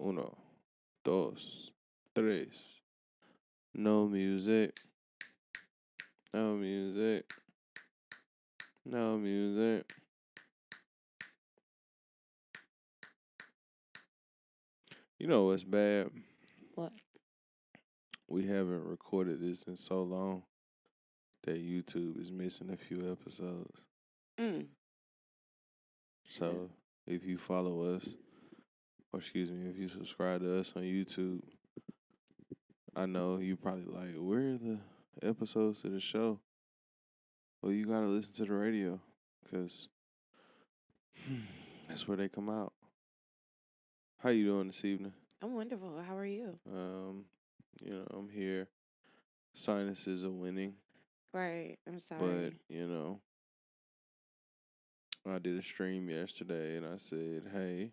Uno, dos, tres. No music. No music. No music. You know what's bad? What? We haven't recorded this in so long that YouTube is missing a few episodes. Mm. So if you follow us, or excuse me, if you subscribe to us on YouTube, I know you probably like, where are the episodes of the show? Well, you gotta listen to the radio, cause that's where they come out. How you doing this evening? I'm wonderful. How are you? Um, I'm here. Sinuses are winning, Right. I'm but sorry. I did a stream yesterday, and I said, "Hey,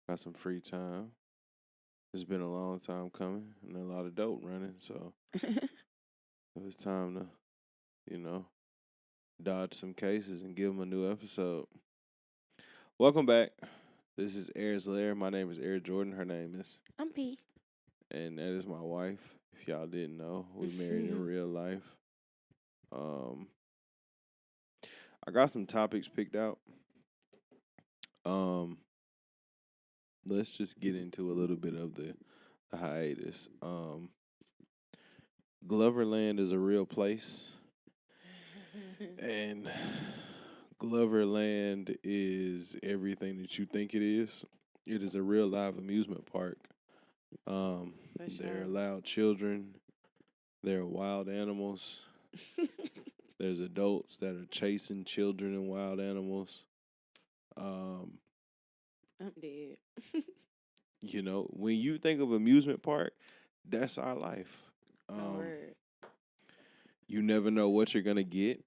got some free time. It's been a long time coming, and a lot of dope running, so it was time to, you know, dodge some cases and give them a new episode." Welcome back. This is Air's Lair. My name is Heir Jordan. Her name is, I'm P. and that is my wife. If y'all didn't know, we married in real life. Um, I got some topics picked out. Um, let's just get into a little bit of the hiatus. Gloverland is a real place, and Gloverland is everything that you think it is. It is a real live amusement park. For There are sure. loud children. There are wild animals. There's adults that are chasing children and wild animals. Um, I'm dead. when you think of amusement park, that's our life. No Um, word. you never know what you're gonna get,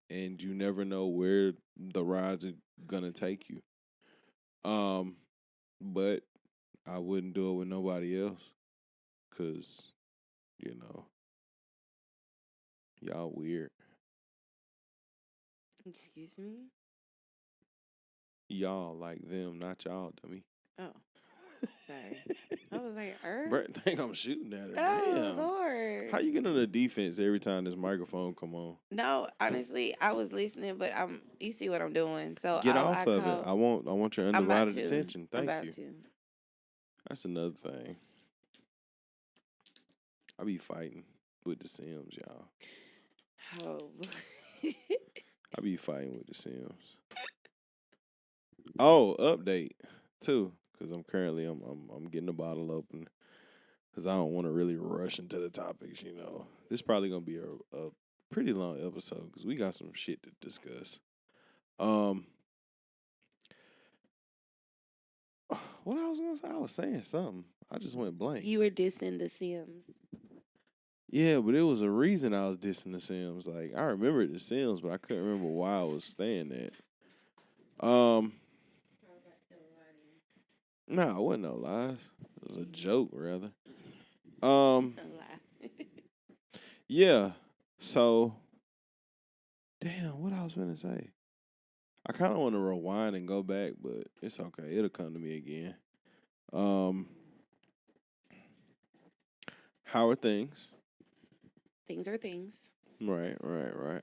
and you never know where the rides are gonna take you. Um, but I wouldn't do it with nobody else, cause you know y'all weird. Excuse me? Y'all like them, not y'all, dummy. Oh, sorry. I was like, Brett think I'm shooting at her. Oh, Damn. Lord. How you get on the defense every time this microphone come on? No, honestly, I was listening, but you see what I'm doing. So Get I off of it. call. I want your I'm about undivided to. attention. I'm Thank about you. to. That's another thing. I be fighting with the Sims, y'all. Oh. I be fighting with the Sims. Oh, update too, because I'm getting the bottle open because I don't want to really rush into the topics. This probably gonna be a pretty long episode because we got some shit to discuss. Um, what I was gonna say, I was saying something. I just went blank. You were dissing the Sims. Yeah, but it was a reason I was dissing the Sims. Like I remembered the Sims, but I couldn't remember why I was saying that. No, it wasn't no lies. It was a joke, rather. Um, A lie. yeah. So, damn, what I was gonna say. I kind of want to rewind and go back, but it's okay. It'll come to me again. Um, how are things? Things are things. Right.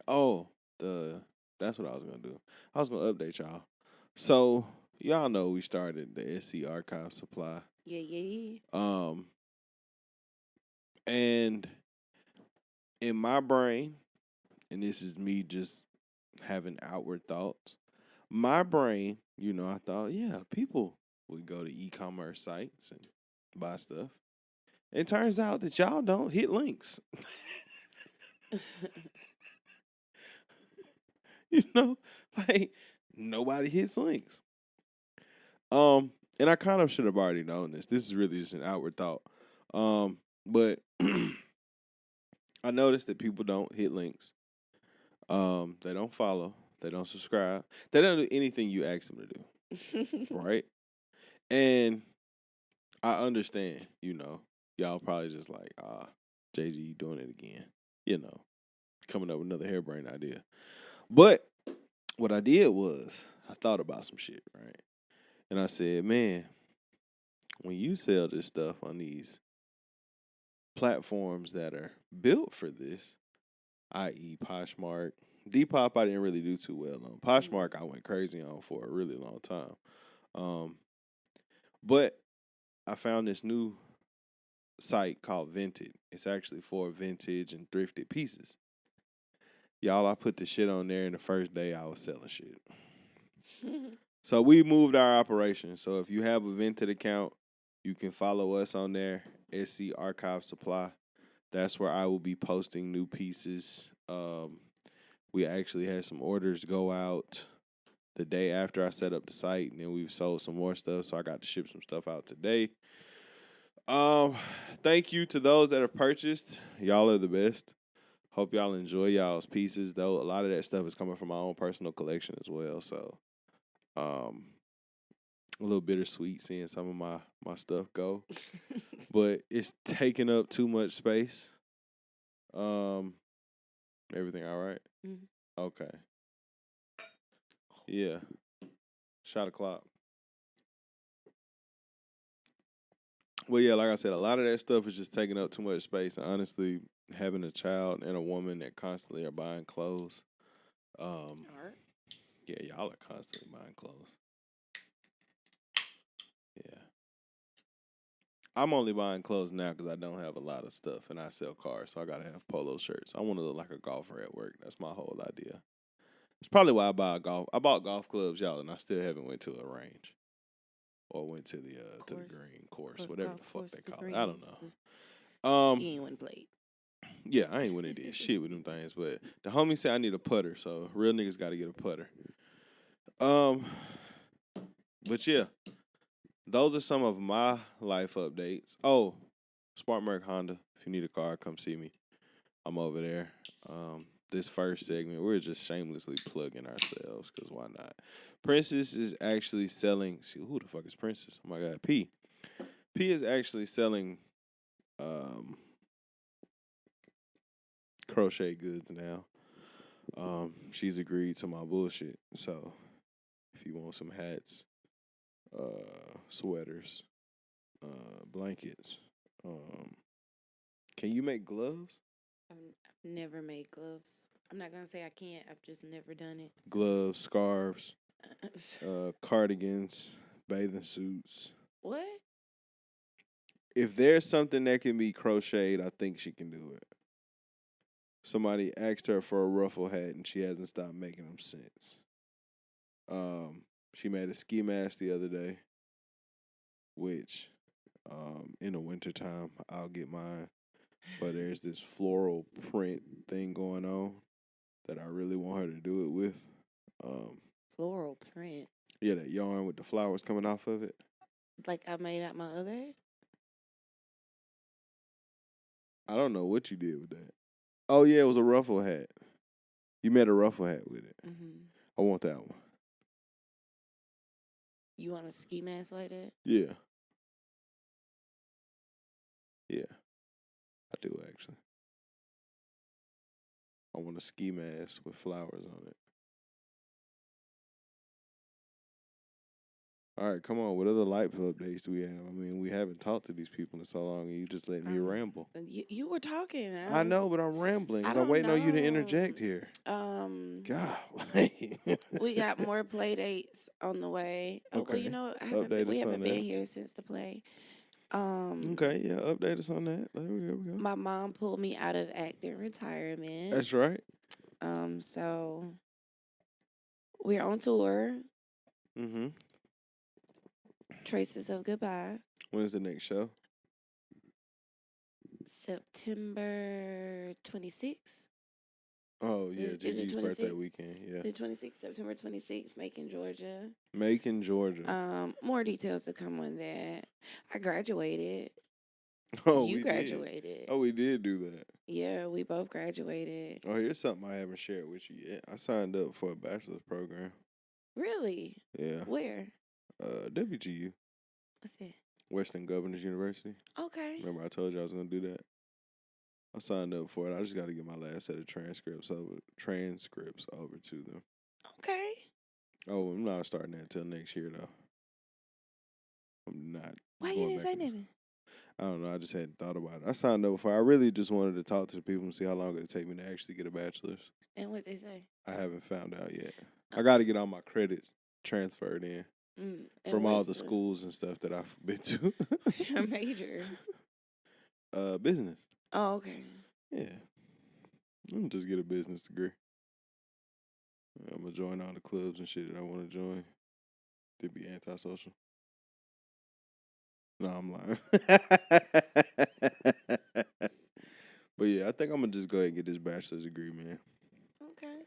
Oh, that's what I was gonna do. I was gonna update y'all. So y'all know we started the SC Archive Supply. Yeah. Um, and in my brain, and this is me just having outward thoughts. My brain, I thought, yeah, people would go to e-commerce sites and buy stuff. It turns out that y'all don't hit links. you know, like nobody hits links. And I kind of should have already known this. This is really just an outward thought. But I noticed that people don't hit links. They don't follow. They don't subscribe. They don't do anything you ask them to do, right? And I understand. Y'all probably just like, JG, you doing it again. Coming up with another harebrained idea. But what I did was I thought about some shit, right? And I said, man, when you sell this stuff on these platforms that are built for this, i.e., Poshmark, Depop, I didn't really do too well on. Poshmark, I went crazy on for a really long time. But I found this new site called Vinted. It's actually for vintage and thrifted pieces. Y'all, I put the shit on there, and the first day I was selling shit. So we moved our operation. So if you have a Vinted account, you can follow us on there, SC Archive Supply. That's where I will be posting new pieces. We actually had some orders go out the day after I set up the site, and then we've sold some more stuff, so I got to ship some stuff out today. Thank you to those that have purchased. Y'all are the best. Hope y'all enjoy y'all's pieces, though. A lot of that stuff is coming from my own personal collection as well, so a little bittersweet seeing some of my stuff go. But it's taking up too much space. Everything all right? Mm-hmm. Okay. Yeah. Shot o'clock. Well, yeah, like I said, a lot of that stuff is just taking up too much space. And honestly, having a child and a woman that constantly are buying clothes. Yeah, y'all are constantly buying clothes. Yeah. I'm only buying clothes now because I don't have a lot of stuff and I sell cars, so I gotta have polo shirts. I want to look like a golfer at work. That's my whole idea. It's probably why I bought golf clubs, y'all, and I still haven't went to a range or went to the green course, whatever the fuck they call it. I don't know. You ain't went played. Yeah, I ain't winning this shit with them things, but the homie said I need a putter, so real niggas got to get a putter. But yeah, those are some of my life updates. Oh, Smart Merc Honda. If you need a car, come see me. I'm over there. This first segment, we're just shamelessly plugging ourselves because why not? Princess is actually selling. See, who the fuck is Princess? Oh my God, P. P is actually selling crochet goods now. She's agreed to my bullshit. So if you want some hats, sweaters, blankets, can you make gloves? I've never made gloves. I'm not gonna say I can't. I've just never done it. Gloves, scarves, cardigans, bathing suits. What? If there's something that can be crocheted, I think she can do it. Somebody asked her for a ruffle hat, and she hasn't stopped making them since. She made a ski mask the other day, which, in the wintertime, I'll get mine. But there's this floral print thing going on that I really want her to do it with. Floral print? Yeah, that yarn with the flowers coming off of it. Like I made out my other hat? I don't know what you did with that. Oh, yeah, it was a ruffle hat. You made a ruffle hat with it. Mm-hmm. I want that one. You want a ski mask like that? Yeah. Yeah. I do, actually. I want a ski mask with flowers on it. All right, come on. What other life updates do we have? I mean, we haven't talked to these people in so long, and you just letting me ramble. You were talking. I know, but I'm rambling because I'm waiting on you to interject here. God, we got more play dates on the way. Oh, okay. Well, you know, we haven't been here since the play. Okay, yeah, update us on that. There we go. My mom pulled me out of acting retirement. That's right. So we're on tour. Mm-hmm. Traces of Goodbye. When's the next show? September 26th. Oh, yeah, Gigi's birthday weekend, yeah. The 26th, September 26th, Macon, Georgia. Macon, Georgia. More details to come on that. I graduated. Oh, you graduated. Oh, we did do that. Yeah, we both graduated. Oh, here's something I haven't shared with you yet. I signed up for a bachelor's program. Really? Yeah. Where? WGU. What's that? Western Governors University. Okay. Remember I told you I was going to do that? I signed up for it. I just got to get my last set of transcripts over to them. Okay. Oh, I'm not starting that until next year, though. I'm not. Why you didn't say nothing? I don't know. I just hadn't thought about it. I signed up before. I really just wanted to talk to the people and see how long it'd take me to actually get a bachelor's. And what they say? I haven't found out yet. I got to get all my credits transferred in from all the schools and stuff that I've been to. What's your major? Business. Oh, okay. Yeah. I'm gonna just get a business degree. I'm gonna join all the clubs and shit that I want to join. They'd be antisocial. No, I'm lying. But yeah, I think I'm gonna just go ahead and get this bachelor's degree, man. Okay.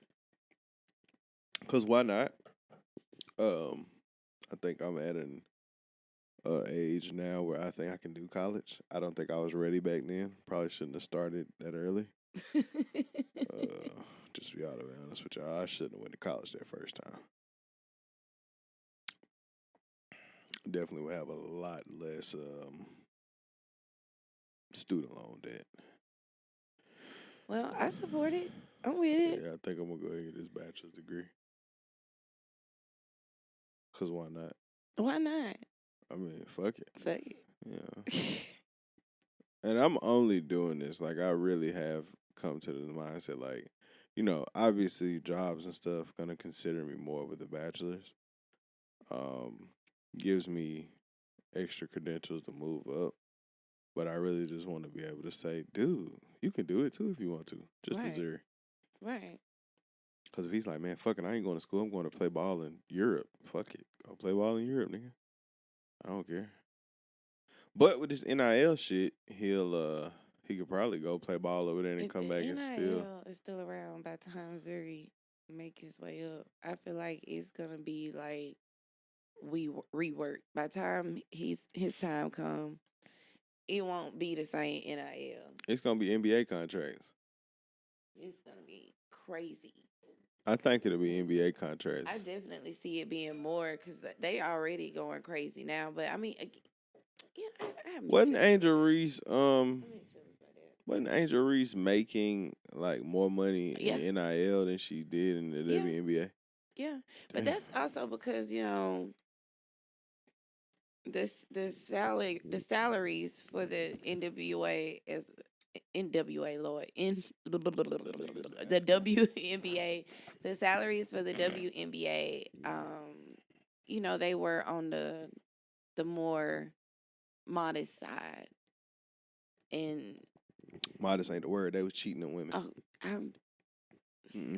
Cause why not? I think I'm at an age now where I think I can do college. I don't think I was ready back then. Probably shouldn't have started that early. Just to be honest with y'all, I shouldn't have went to college that first time. Definitely would have a lot less student loan debt. Well, I support it. I'm with it. Yeah, I think I'm gonna go ahead and get this bachelor's degree. Cause why not? Why not? I mean, fuck it. Fuck it. Yeah. And I'm only doing this, like, I really have come to the mindset, like, you know, obviously jobs and stuff gonna consider me more with a bachelor's. Gives me extra credentials to move up. But I really just want to be able to say, dude, you can do it too if you want to. Just as there. Right. Because if he's like, man, fuck it, I ain't going to school. I'm going to play ball in Europe. Fuck it. Go play ball in Europe, nigga. I don't care. But with this NIL shit, he could probably go play ball over there and come back and still. NIL is still around by the time Zuri make his way up. I feel like it's gonna be like we rework by the time his time come. It won't be the same NIL. It's gonna be NBA contracts. It's gonna be crazy. I think it'll be NBA contracts. I definitely see it being more because they already going crazy now. But I mean, yeah, I have. Wasn't Angel Reese making like more money in NIL than she did in the WNBA? Yeah, but that's also because the salaries for the NWA is NWA Lord in the WNBA, the salaries for the WNBA, they were on the more modest side. And modest ain't the word. They was cheating on women. Oh,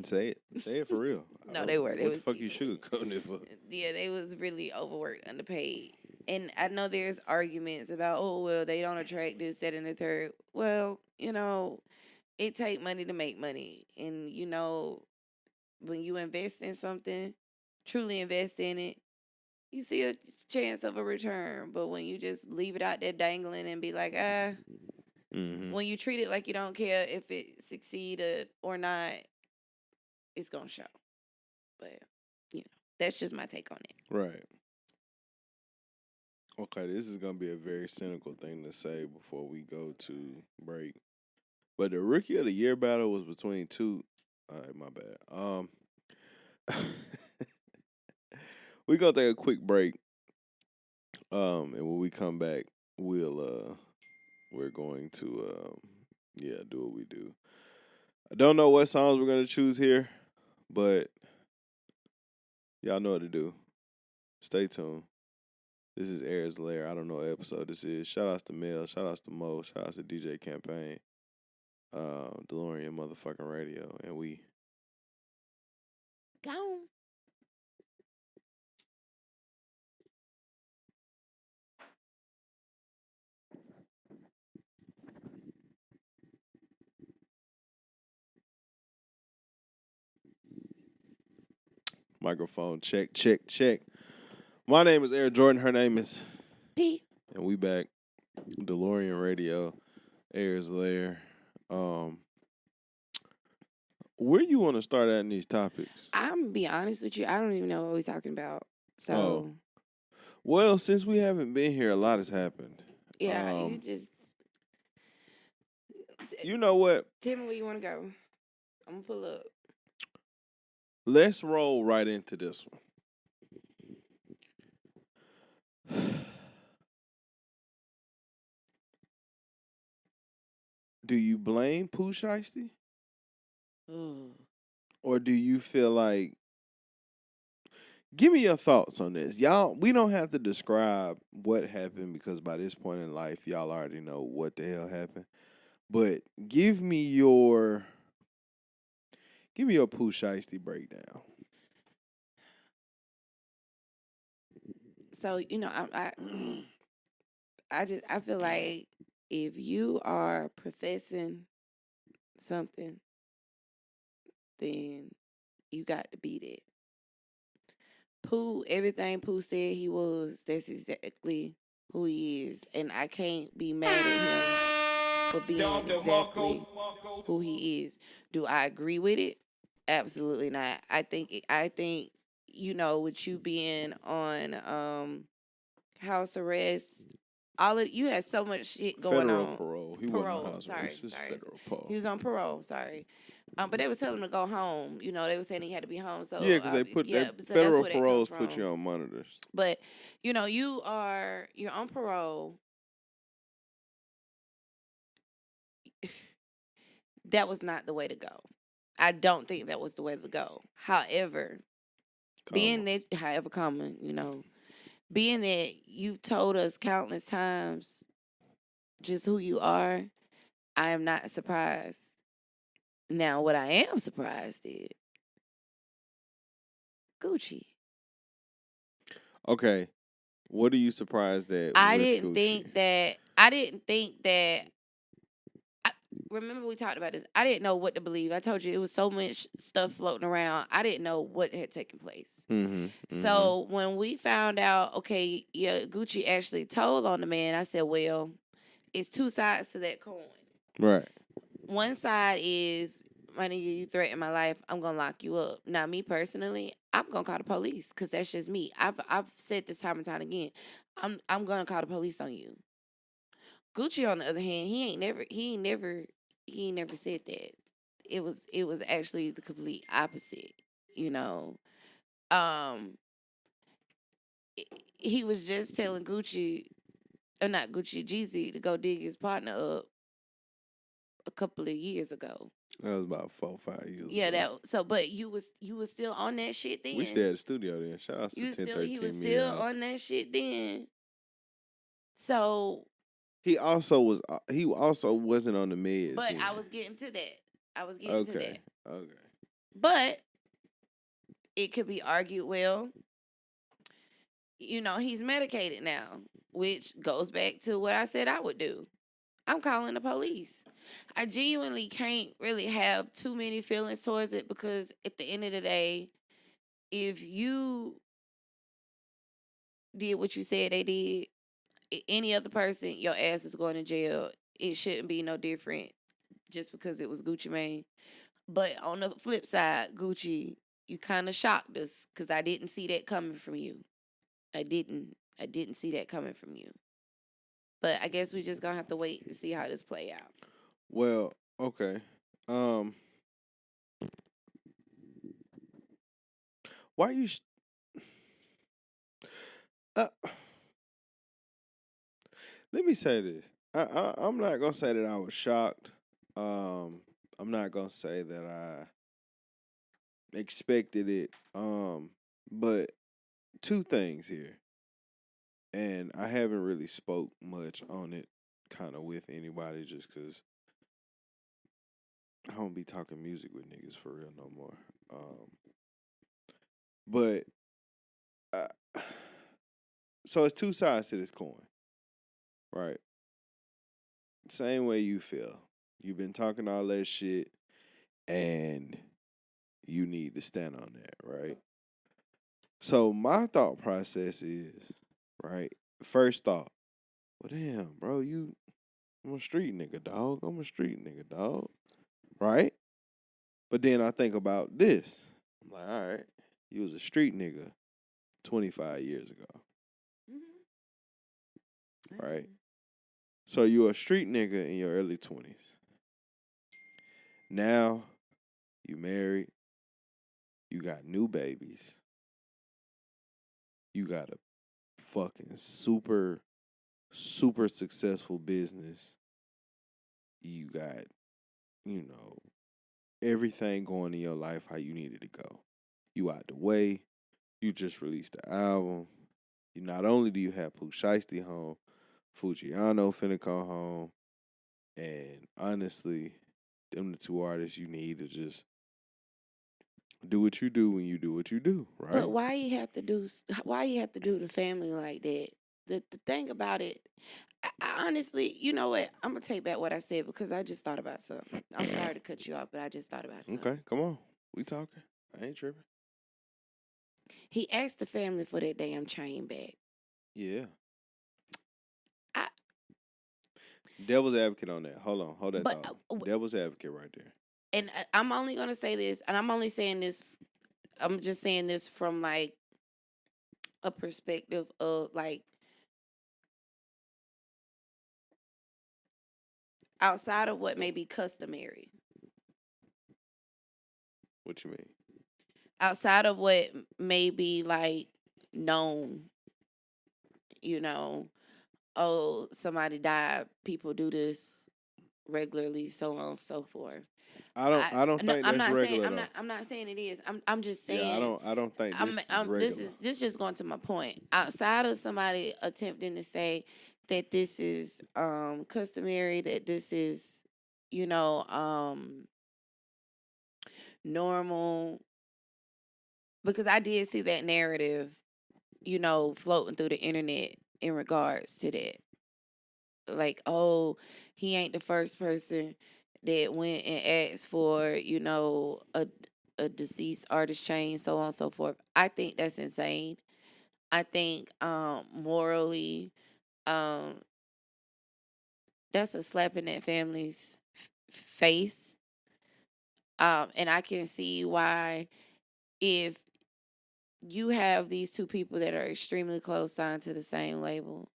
say it for real. No, they were. What the fuck you sugarcoating it for? Yeah, they was really overworked, underpaid. And I know there's arguments about, oh, well, they don't attract this, that, and the third. Well, it take money to make money. And, when you invest in something, truly invest in it, you see a chance of a return. But when you just leave it out there dangling and be like, when you treat it like you don't care if it succeeded or not, it's going to show. But, that's just my take on it. Right. Okay, this is going to be a very cynical thing to say before we go to break. But the Rookie of the Year battle was between two. All right, my bad. We're going to take a quick break. And when we come back, we're going to do what we do. I don't know what songs we're going to choose here, but y'all know what to do. Stay tuned. This is Heir's Lair. I don't know what episode this is. Shout outs to Mel. Shout outs to Mo. Shout outs to DJ Campaign. DeLorean motherfucking radio. And we gone. Microphone check. My name is Heir Jordan. Her name is P. And we back. DeLorean Radio. Heir's Lair. Where you want to start at in these topics? I'm going to be honest with you. I don't even know what we're talking about. So. Well, since we haven't been here, a lot has happened. Yeah, you just. You know what? Tell me where you want to go. I'm going to pull up. Let's roll right into this one. do you blame Pooh Shiesty? Ooh. Or do you feel like, give me your thoughts on this. Y'all, we don't have to describe what happened because by this point in life, y'all already know what the hell happened. But give me your Pooh Shiesty breakdown. So I feel like if you are professing something, then you got to beat it. Pooh, everything Pooh said he was, that's exactly who he is. And I can't be mad at him for being exactly who he is. Do I agree with it? Absolutely not. I think with you being on house arrest, all of you had so much shit going Federal on. parole. He wasn't on Parole. house Sorry, arrest. It's sorry. federal parole. He was on parole. Sorry. But they was telling him to go home. They were saying he had to be home. So Yeah, because so that's federal where that come paroles put you from. on monitors. But you're on parole. That was not the way to go. I don't think that was the way to go. However, being that, being that you've told us countless times just who you are, I am not surprised. Now, what I am surprised is Gucci. Okay. What are you surprised at I with didn't Gucci? think that. I didn't think that. Remember we talked about this. I didn't know what to believe. I told you it was so much stuff floating around. I didn't know what had taken place. Mm-hmm. So when we found out, okay, yeah, Gucci actually told on the man, I said, well, it's two sides to that coin. Right. One side is, my nigga, you threaten my life, I'm gonna lock you up. Now, me personally, I'm gonna call the police because that's just me. I've said this time and time again. I'm gonna call the police on you. Gucci, on the other hand, he ain't never said that. It was actually the complete opposite. You know, um, he was just telling Gucci, or not Gucci, Jeezy, to go dig his partner up a couple of years ago. That was about 4 or 5 years Yeah, ago. but you was still on that shit We then. stay at the studio then. Shout out to He was 1013 Media still House. on that shit then. So, He also was. He also wasn't on the meds. but then. I was getting to that. Okay. But it could be argued, well, he's medicated now, which goes back to what I said I would do. I'm calling the police. I genuinely can't really have too many feelings towards it because at the end of the day, if you did what you said they did, any other person, your ass is going to jail. It shouldn't be no different just because it was Gucci Mane. But on the flip side, Gucci, you kind of shocked us because I didn't see that coming from you. I didn't. I didn't see that coming from you. But I guess we just gonna have to wait to see how this play out. Well, okay. Why you? Uh, Let me say this. I'm not gonna say that I was shocked. I'm not gonna say that I expected it. But two things here, and I haven't really spoke much on it, kind of with anybody, just because I don't be talking music with niggas for real no more. But so it's two sides to this coin, right? Same way you feel. You've been talking all that shit, and you need to stand on that, right? So my thought process is, right? First thought, well, damn, bro, I'm a street nigga, dog. I'm a street nigga, dog. Right? But then I think about this. I'm like, all right, you was a street nigga 25 years ago, right? So you a street nigga in your early 20s. Now you married, you got new babies, you got a fucking super, super successful business. You got, you know, everything going in your life how you needed to go. You out the way. You just released the album. You not only do you have Pooh Shiesty home, Fujiano finna come home, and honestly, them the two artists you need to just do what you do when you do what you do, But right? why you have to do the family like that? The thing about it, I honestly, you know what? I'm gonna take back what I said because I just thought about something. I'm sorry to cut you off, but I just thought about something. Okay, come on. We talking. I ain't tripping. He asked the family for that damn chain back. Yeah. I, Devil's advocate on that. Hold that but thought. Devil's advocate right there. and I'm only gonna say this, and I'm only saying this. I'm just saying this from like a perspective of like outside of what may be customary, What you mean? outside of what may be like known, you know, oh, somebody died, people do this regularly, so on and so forth. I don't No, think that's regular though. I'm not saying it is. I'm just Yeah, saying I don't think this is this regular. is this just going to my point. Outside of somebody attempting to say that this is customary, that this is, you know, normal, because I did see that narrative, you know, floating through the internet in regards to that. Like, oh, he ain't the first person that went and asked for, you know, a deceased artist chain, so on and so forth. I think that's insane. I think morally, um, that's a slap in that family's face. And I can see why if you have these two people that are extremely close signed to the same label,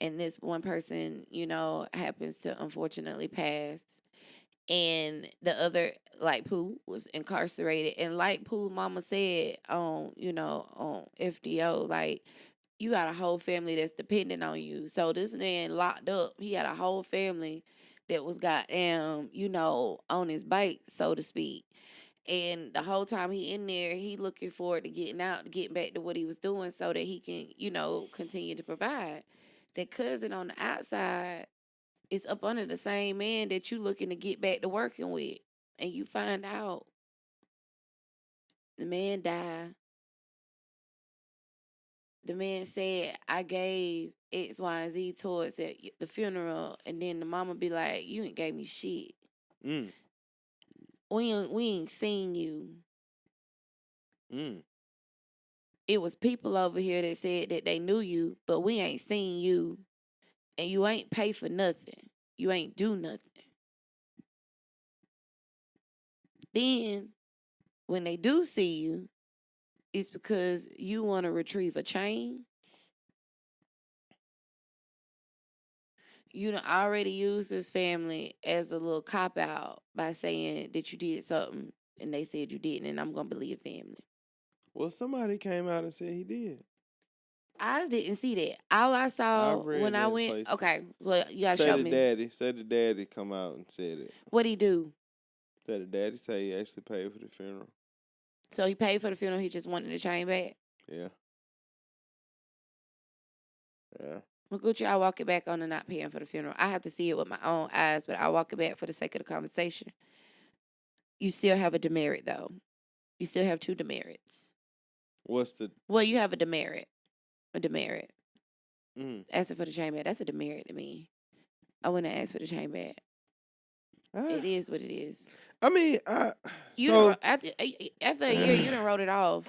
and this one person, you know, happens to unfortunately pass, and the other, like Pooh, was incarcerated, and like Pooh mama said on, you know, on FDO, like, you got a whole family that's dependent on you. So this man locked up, he had a whole family that was goddamn, you know, on his bike, so to speak. And the whole time he in there, he looking forward to getting out, to getting back to what he was doing so that he can, you know, continue to provide. That cousin on the outside is up under the same man that you looking to get back to working with. And you find out the man died. The man said, I gave X, Y, and Z towards the funeral, and then the mama be like, you ain't gave me shit. Mm. We ain't seen you. Mm. It was people over here that said that they knew you, but we ain't seen you, and you ain't pay for nothing. You ain't do nothing. Then when they do see you, it's because you want to retrieve a chain. You done already used this family as a little cop out by saying that you did something and they said you didn't, and I'm gonna believe family. Well, somebody came out and said he did. I didn't see that. All I I saw read when I that went, places. okay, well, you gotta Say show the me. daddy. Say the daddy come out and said it. What'd he do? That the daddy say he actually paid for the funeral. So he paid for the funeral, he just wanted the chain back? Yeah. Yeah. Well, Gucci, I walk it back on the not paying for the funeral. I have to see it with my own eyes, but I walk it back for the sake of the conversation. You still have a demerit, though. You still have two demerits. What's the? Well, you have a demerit. A demerit. Mm. Asking for the chain back, that's a demerit to me. I wouldn't ask for the chain back. Ah, It is what it is. I mean, You so after a year, you done wrote it off.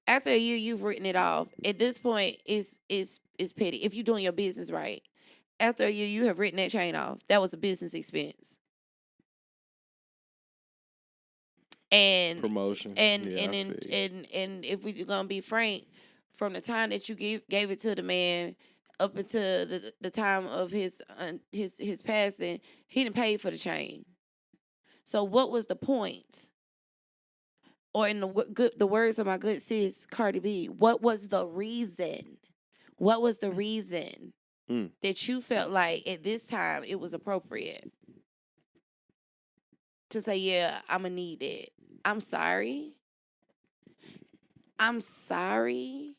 After a year, you've written it off. At this point, it's petty. If you're doing your business right, after a year, you have written that chain off. That was a business expense. And promotion. and Yeah, and I feel and you. and if we're gonna be frank, from the time that you gave it to the man up until the time of his passing, he didn't pay for the chain. So what was the point? Or in the words of my good sis Cardi B, what was the reason? What was the reason Mm. that you felt like at this time it was appropriate? to say, yeah, I'm going to need it. I'm sorry. I'm sorry.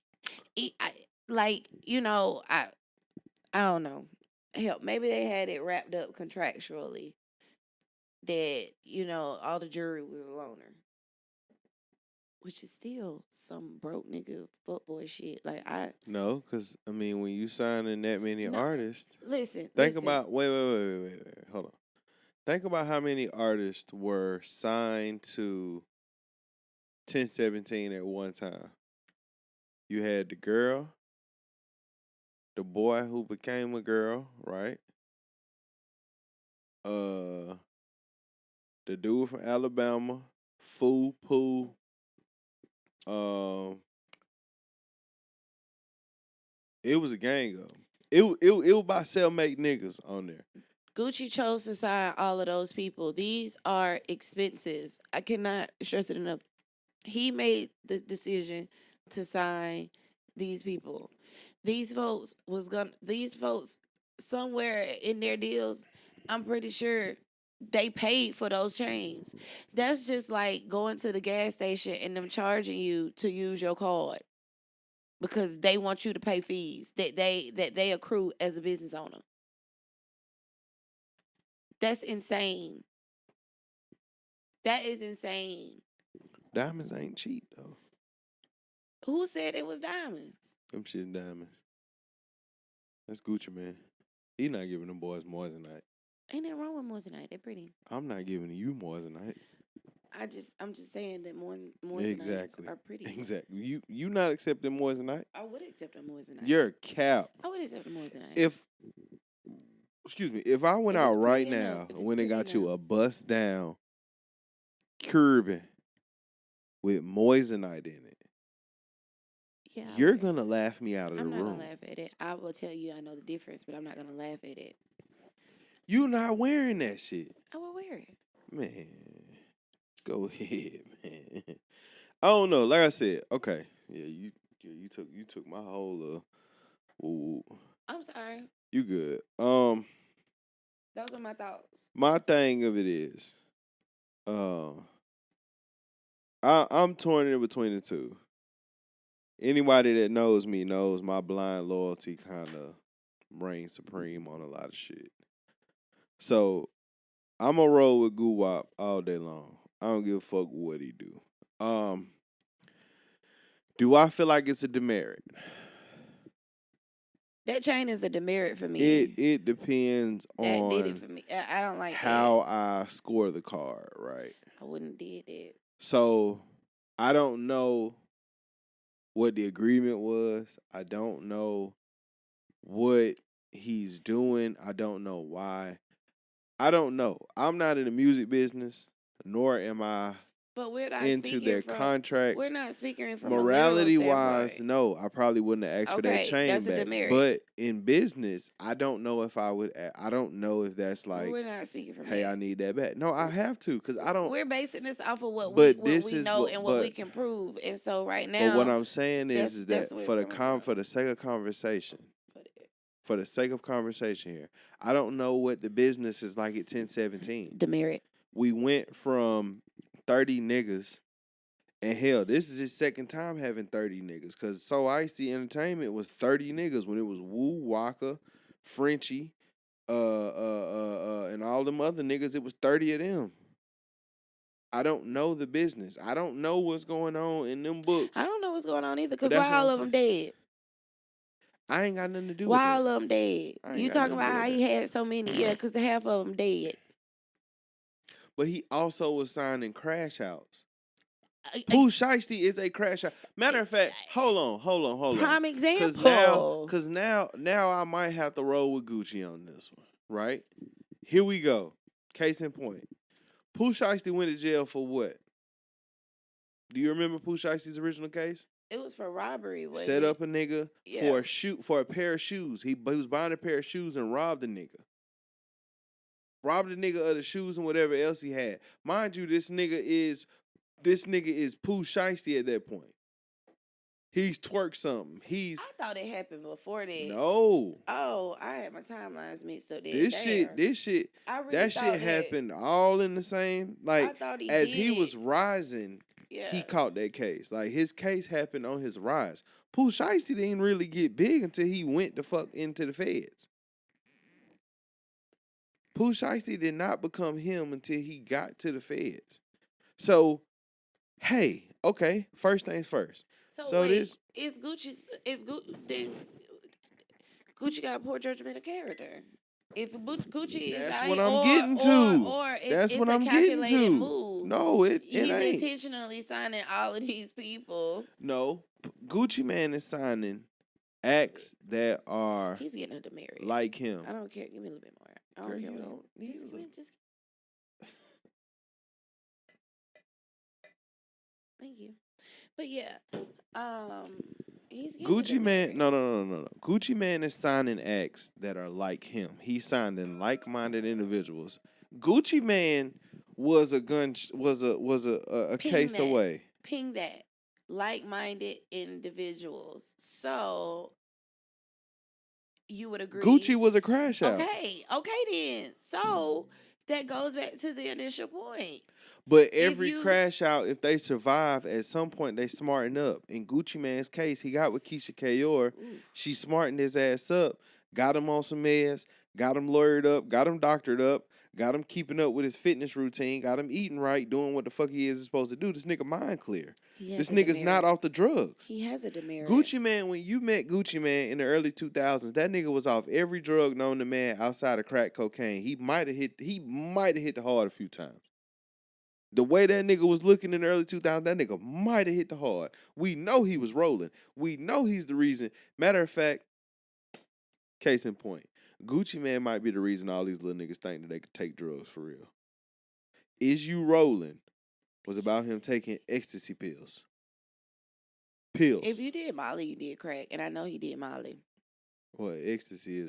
Like, I don't know. Hell, maybe they had it wrapped up contractually that, all the jury was a loner. Which is still some broke nigga fuckboy shit. Like No, because I mean, when you signing that many artists, listen. think about wait, hold on. Think about how many artists were signed to 1017 at one time. You had the girl, the boy who became a girl, right? The dude from Alabama, Foo Poo, it was a gang of them. It was about self-made niggas on there. Gucci chose to sign all of those people. These are expenses. I cannot stress it enough. He made the decision to sign these people. These folks somewhere in their deals, I'm pretty sure they paid for those chains. That's just like going to the gas station and them charging you to use your card because they want you to pay fees that they accrue as a business owner. That's insane. That is insane. Diamonds ain't cheap though. Who said it was diamonds? Them shit's diamonds. That's Gucci, man. He not giving them boys moissanite. Ain't nothing wrong with moissanite. They're pretty. I'm not giving you moissanite. I'm just saying that moissanites are pretty. Exactly. You not accepting moissanite? I would accept a moissanite. You're cap. I would accept a moissanite. If I went out right now and when they got you a bust down Curbin with moissanite in it, yeah, you're gonna laugh me out of the room. I'm not gonna laugh at it. I will tell you I know the difference, but I'm not gonna laugh at it. You not wearing that shit. I will wear it. Man, go ahead, man. I don't know. Like I said, okay. Yeah, you took my whole I'm sorry. You good. Those are my thoughts. My thing of it is, I'm torn in between the two. Anybody that knows me knows my blind loyalty kind of reigns supreme on a lot of shit. So I'm going to roll with Goo Wop all day long. I don't give a fuck what he do. Do I feel like it's a demerit? That chain is a demerit for me. It depends on that did it for me. I don't like how I score the card, right? I wouldn't did that. So I don't know what the agreement was. I don't know what he's doing. I don't know why. I don't know. I'm not in the music business, nor am I but we're not into their contracts. We're not speaking from morality a wise, no. I probably wouldn't have asked for that chain that's back. A demerit. But in business, I don't know if I would. I don't know if that's like. We're not speaking from. Hey, I need that back. No, I have to because I don't. We're basing this off of what we know and what we can prove. And so right now. But what I'm saying is that for the sake of conversation. For the sake of conversation here, I don't know what the business is like at 1017. Demerit. We went from 30 niggas, and hell, this is his second time having 30 niggas, because So Icy Entertainment was 30 niggas when it was Woo, Waka, Frenchie, and all them other niggas. It was 30 of them. I don't know the business. I don't know what's going on in them books. I don't know what's going on either, because why all of them dead? I ain't got nothing to do with that. Why all of them dead? You talking about how he had so many? Yeah, because half of them dead. But he also was signing crash outs. Pooh Shiesty is a crash out. Matter of fact, hold on. Prime example. Because now I might have to roll with Gucci on this one, right? Here we go. Case in point. Pooh Shiesty went to jail for what? Do you remember Pooh Shiesty's original case? It was for robbery. Set up a nigga for a pair of shoes. He was buying a pair of shoes and robbed the nigga. Robbed the nigga of the shoes and whatever else he had. Mind you, this nigga is Pooh Shiesty at that point. He's twerked something. He's I thought it happened before that. no. Oh, I had my timelines mixed up. There. This shit, I really that thought shit happened all in the same. Like I thought he as did he was it. rising, Yeah. he caught that case. Like his case happened on his rise. Pooh Shiesty didn't really get big until he went the fuck into the feds. Pooh Shiesty did not become him until he got to the feds. So, hey, okay, first things first. So wait, this is Gucci's then Gucci got poor judgment of character? If Gucci is that's out what here, I'm getting to. or That's it's what a I'm getting calculated to. move. No, it He's ain't. intentionally signing all of these people. No, Gucci Man is signing acts that are He's getting a demerit. like him. I don't care. Give me a little bit more. I don't Girl, care. you What don't need just a give me. little. Just. Thank you. But yeah, he's getting a Gucci Man, demerit. no. Gucci Man is signing acts that are like him. He's signing like-minded individuals. Gucci Man was a Ping case that. away. Ping that. Like-minded individuals. So you would agree. Gucci was a crash out. Okay then. So that goes back to the initial point. But every crash out, if they survive, at some point they smarten up. In Gucci Man's case, he got with Keisha Kayor. She smartened his ass up, got him on some meds, got him lawyered up, got him doctored up, got him keeping up with his fitness routine, got him eating right, doing what the fuck he is supposed to do. This nigga mind clear. This nigga's not off the drugs. He has a demerit. Gucci Man, when you met Gucci Man in the early 2000s, that nigga was off every drug known to man outside of crack cocaine. He might have hit the hard a few times. The way that nigga was looking in the early 2000s, that nigga might have hit the hard. We know he was rolling. We know he's the reason. Matter of fact, case in point, Gucci Man might be the reason all these little niggas think that they could take drugs for real. Is You Rolling was about him taking ecstasy pills. If you did Molly, you did crack. And I know he did Molly. Well, ecstasy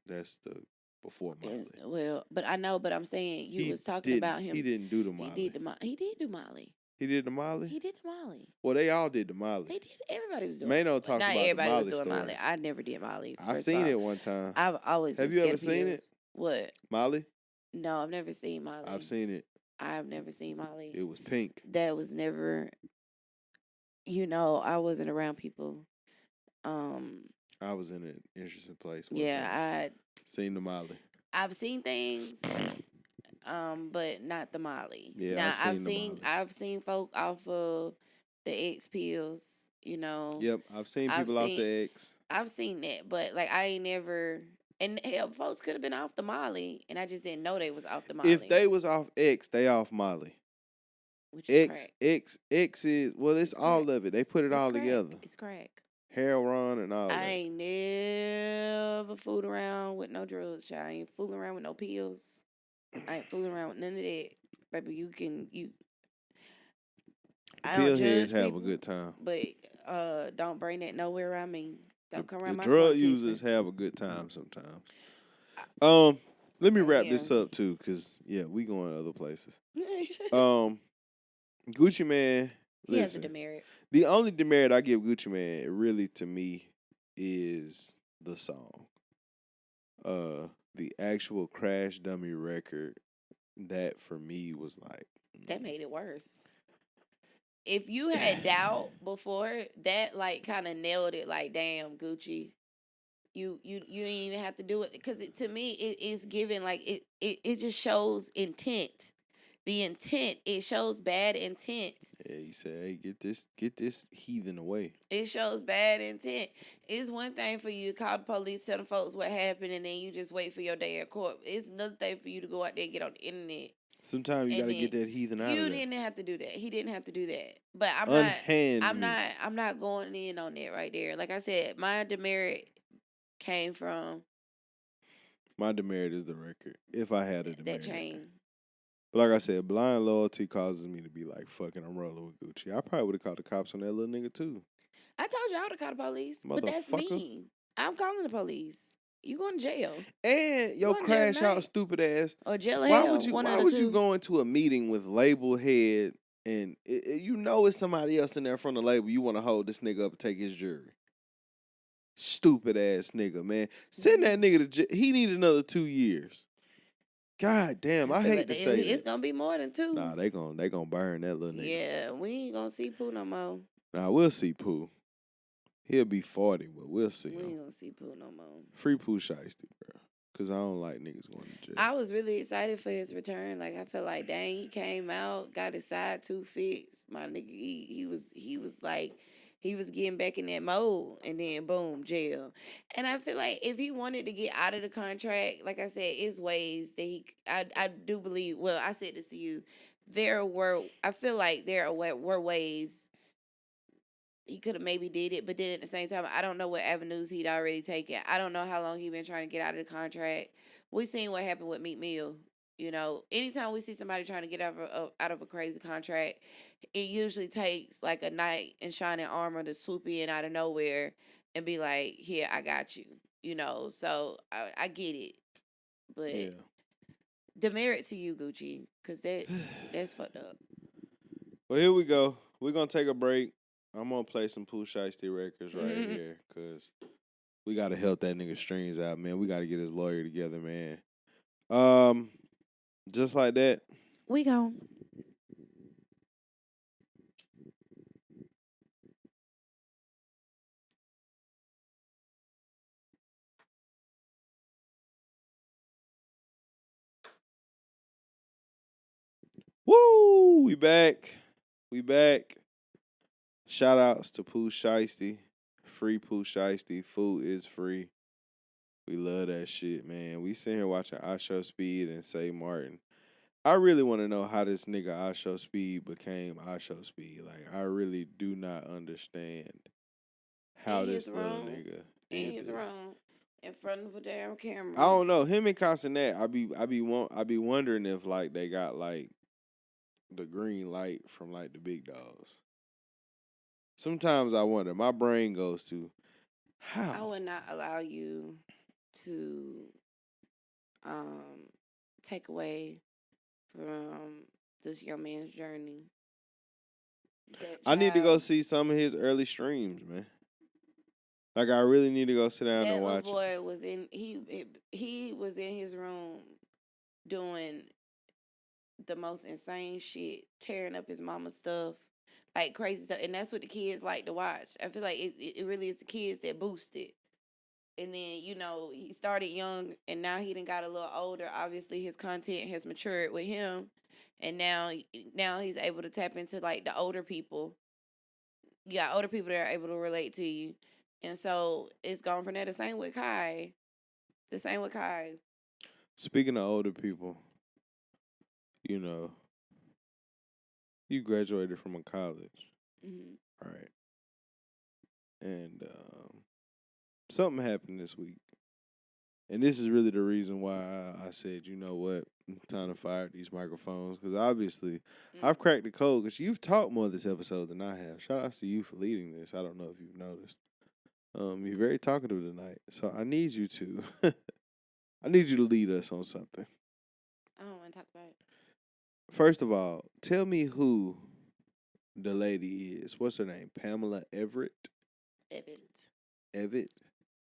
that's the before Molly. Well, but I know, but I'm saying you was talking about him. He didn't do the Molly. He did do Molly. He did the Molly? He did the Molly. Well, they all did the Molly. They did. Everybody was doing Mano talks Not about everybody the Molly was doing story. Molly. I never did Molly. I seen it one time. I've always Have been you ever scared of seen pills. it? What? Molly? No, I've never seen Molly. I've seen it. I've never seen Molly. It was pink. That was never. I wasn't around people. I was in an interesting place. I seen the Molly. I've seen things, but not the Molly. Yeah, now, I've seen folk off of the X pills. Yep, I've seen people off the X. I've seen that, but like I ain't never. And hell, folks could have been off the Molly, and I just didn't know they was off the Molly. If they was off X, they off Molly. Which is crack. X is it's all crack. of it. They put it all crack. together. It's crack. Heroin and all that. I ain't never fooled around with no drugs, child. I ain't fooling around with no pills. I ain't fooling around with none of that. Baby, Pill heads have a good time. But don't bring that nowhere around me. Don't come around my The drug car users kissing. have a good time sometimes. Let me wrap this up too, because we going other places. Gucci Man, he has a listen, demerit. the only demerit I give Gucci Man, really to me, is the song. The actual Crash Dummy record, that for me was like that made it worse. If you had doubt before, that like kind of nailed it. Like, damn, Gucci, you didn't even have to do it, because to me it is given like it just shows intent. The intent, it shows bad intent. Yeah, you say, hey, get this heathen away. It shows bad intent. It's one thing for you to call the police, tell them folks what happened, and then you just wait for your day at court. It's another thing for you to go out there and get on the internet. Sometimes you gotta get that heathen out of there. You didn't have to do that. He didn't have to do that. But I'm not going in on that right there. Like I said, my demerit came from my demerit is the record. If I had a demerit. That chain. But like I said, blind loyalty causes me to be like, fucking, I'm rolling with Gucci. I probably would have called the cops on that little nigga too. I told you I would have called the police. But that's me. I'm calling the police. You going to jail. And your crash out stupid ass. Or jail or why hell. Would you go into a meeting with label head and you know it's somebody else in there from the label. You want to hold this nigga up and take his jury. Stupid ass nigga, man. Send that nigga to jail. He need another 2 years. God damn, I feel hate like to say it's that. gonna be more than 2. Nah, they gon' burn that little nigga. Yeah, we ain't gonna see Pooh no more. Nah, we'll see Pooh. He'll be 40, but we'll see We him. ain't gonna see Pooh no more. Free Pooh Shiesty, bro. Cause I don't like niggas going to jail. I was really excited for his return. Like I felt like, dang, he came out, got his side tooth fixed. My nigga, he was like, he was getting back in that mode, and then boom, jail. And I feel like if he wanted to get out of the contract, like I said, it's ways that I do believe. Well, I said this to you. I feel like there were ways he could have maybe did it, but then at the same time, I don't know what avenues he'd already taken. I don't know how long he been trying to get out of the contract. We seen what happened with Meek Mill. You know, anytime we see somebody trying to get out of a crazy contract, it usually takes like a knight in shining armor to swoop in out of nowhere and be like, "Here, I got you." You know, so I get it, but Yeah. demerit to you, Gucci, because that's fucked up. Well, here we go. We're gonna take a break. I'm gonna play some Pooh Shiesty records right Mhm. here, cause we gotta help that nigga streams out, man. We gotta get his lawyer together, man. Just like that. We go. Woo! We back. We back. Shout outs to Pooh Shiesty. Free Pooh Shiesty. Food is free. We love that shit, man. We sitting here watching I Show Speed and Say Martin. I really want to know how this nigga I Show Speed became I Show Speed. Like, I really do not understand how In this his little room. nigga In did his this. room. In front of a damn camera. I don't know. Him and Castanet, I be wondering if like they got like the green light from like the big dogs. Sometimes I wonder. My brain goes to I how. would not allow you to take away from this young man's journey. That I need to go child, see some of his early streams, man. Like I really need to go sit down that and little watch it. boy was he was in his room doing the most insane shit, tearing up his mama's stuff, like crazy stuff, and that's what the kids like to watch. I feel like it really is the kids that boost it. And then he started young, and now he done got a little older. Obviously, his content has matured with him, and now he's able to tap into like the older people. You got older people that are able to relate to you, and so it's gone from there. The same with Kai. The same with Kai. Speaking of older people, you know, you graduated from a college, Hmm. right? And something happened this week. And this is really the reason why I said, you know what, time to fire these microphones. Because obviously, I've cracked the code. Because you've talked more this episode than I have. Shout out to you for leading this. I don't know if you've noticed. You're very talkative tonight. So I need you to, I need you to lead us on something. I don't want to talk about it. First of all, tell me who the lady is. What's her name? Pamela Everett? Evans. Everett?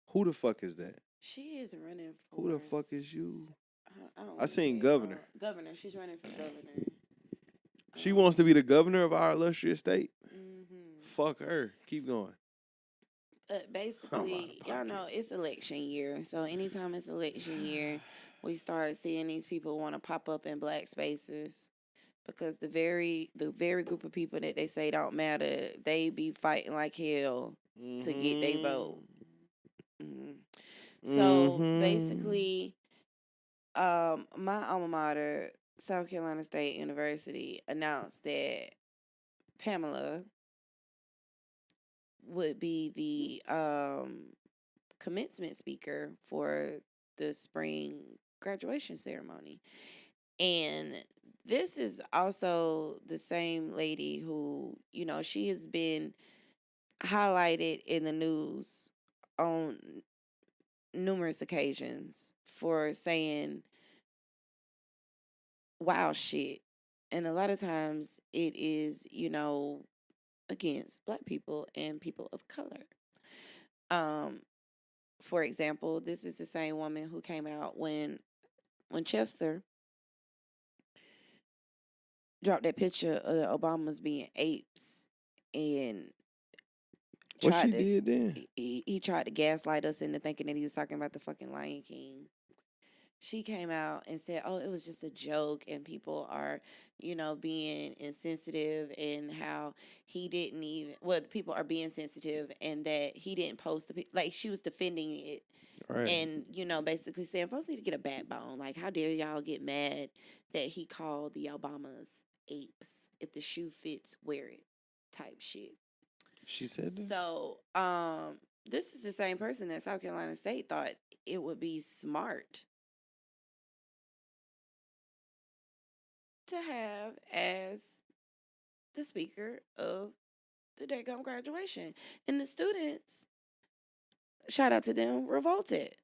Who the fuck is that? She is running for. Who the fuck is you? I don't I seen governor. Governor. She's running for governor. She wants to be the governor of our illustrious state. Mm-hmm. Fuck her. Keep going. But basically, y'all know it's election year. So anytime it's election year, we start seeing these people want to pop up in black spaces because the very group of people that they say don't matter, they be fighting like hell to get their vote. Mm-hmm. So basically, my alma mater, South Carolina State University, announced that Pamela would be the commencement speaker for the spring graduation ceremony. And this is also the same lady who, she has been highlighted in the news on numerous occasions for saying wow shit And a lot of times it is, against Black people and people of color. Um, for example, this is the same woman who came out when Chester dropped that picture of the Obamas being apes and What tried she to did then? he tried to gaslight us into thinking that he was talking about the fucking Lion King. She came out and said, "Oh, it was just a joke, and people are, being insensitive, and how he didn't even. Well, people are being sensitive, and that he didn't post like she was defending it, Right. and basically saying folks need to get a backbone. Like, how dare y'all get mad that he called the Obamas apes? If the shoe fits, wear it, type shit." She said this? So, this is the same person that South Carolina State thought it would be smart to have as the speaker of the daggum graduation. And the students, shout out to them, revolted.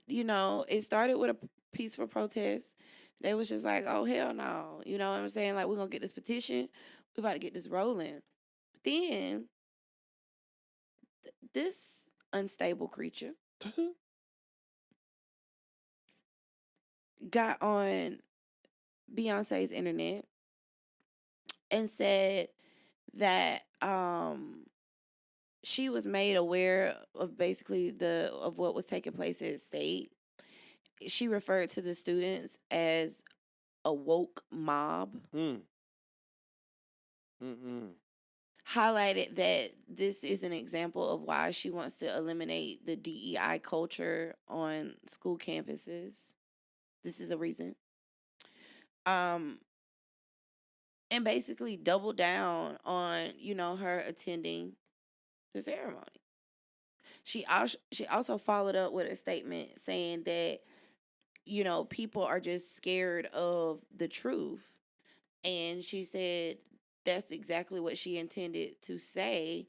It started with a peaceful protest. They was just like, oh, hell no. You know what I'm saying? Like, we're going to get this petition. We're about to get this rolling. But then, this unstable creature got on Beyonce's internet and said that she was made aware of basically of what was taking place at state. She referred to the students as a woke mob. Highlighted that this is an example of why she wants to eliminate the DEI culture on school campuses. This is a reason. And basically double down on, her attending the ceremony. She also followed up with a statement saying that, people are just scared of the truth. And she said that's exactly what she intended to say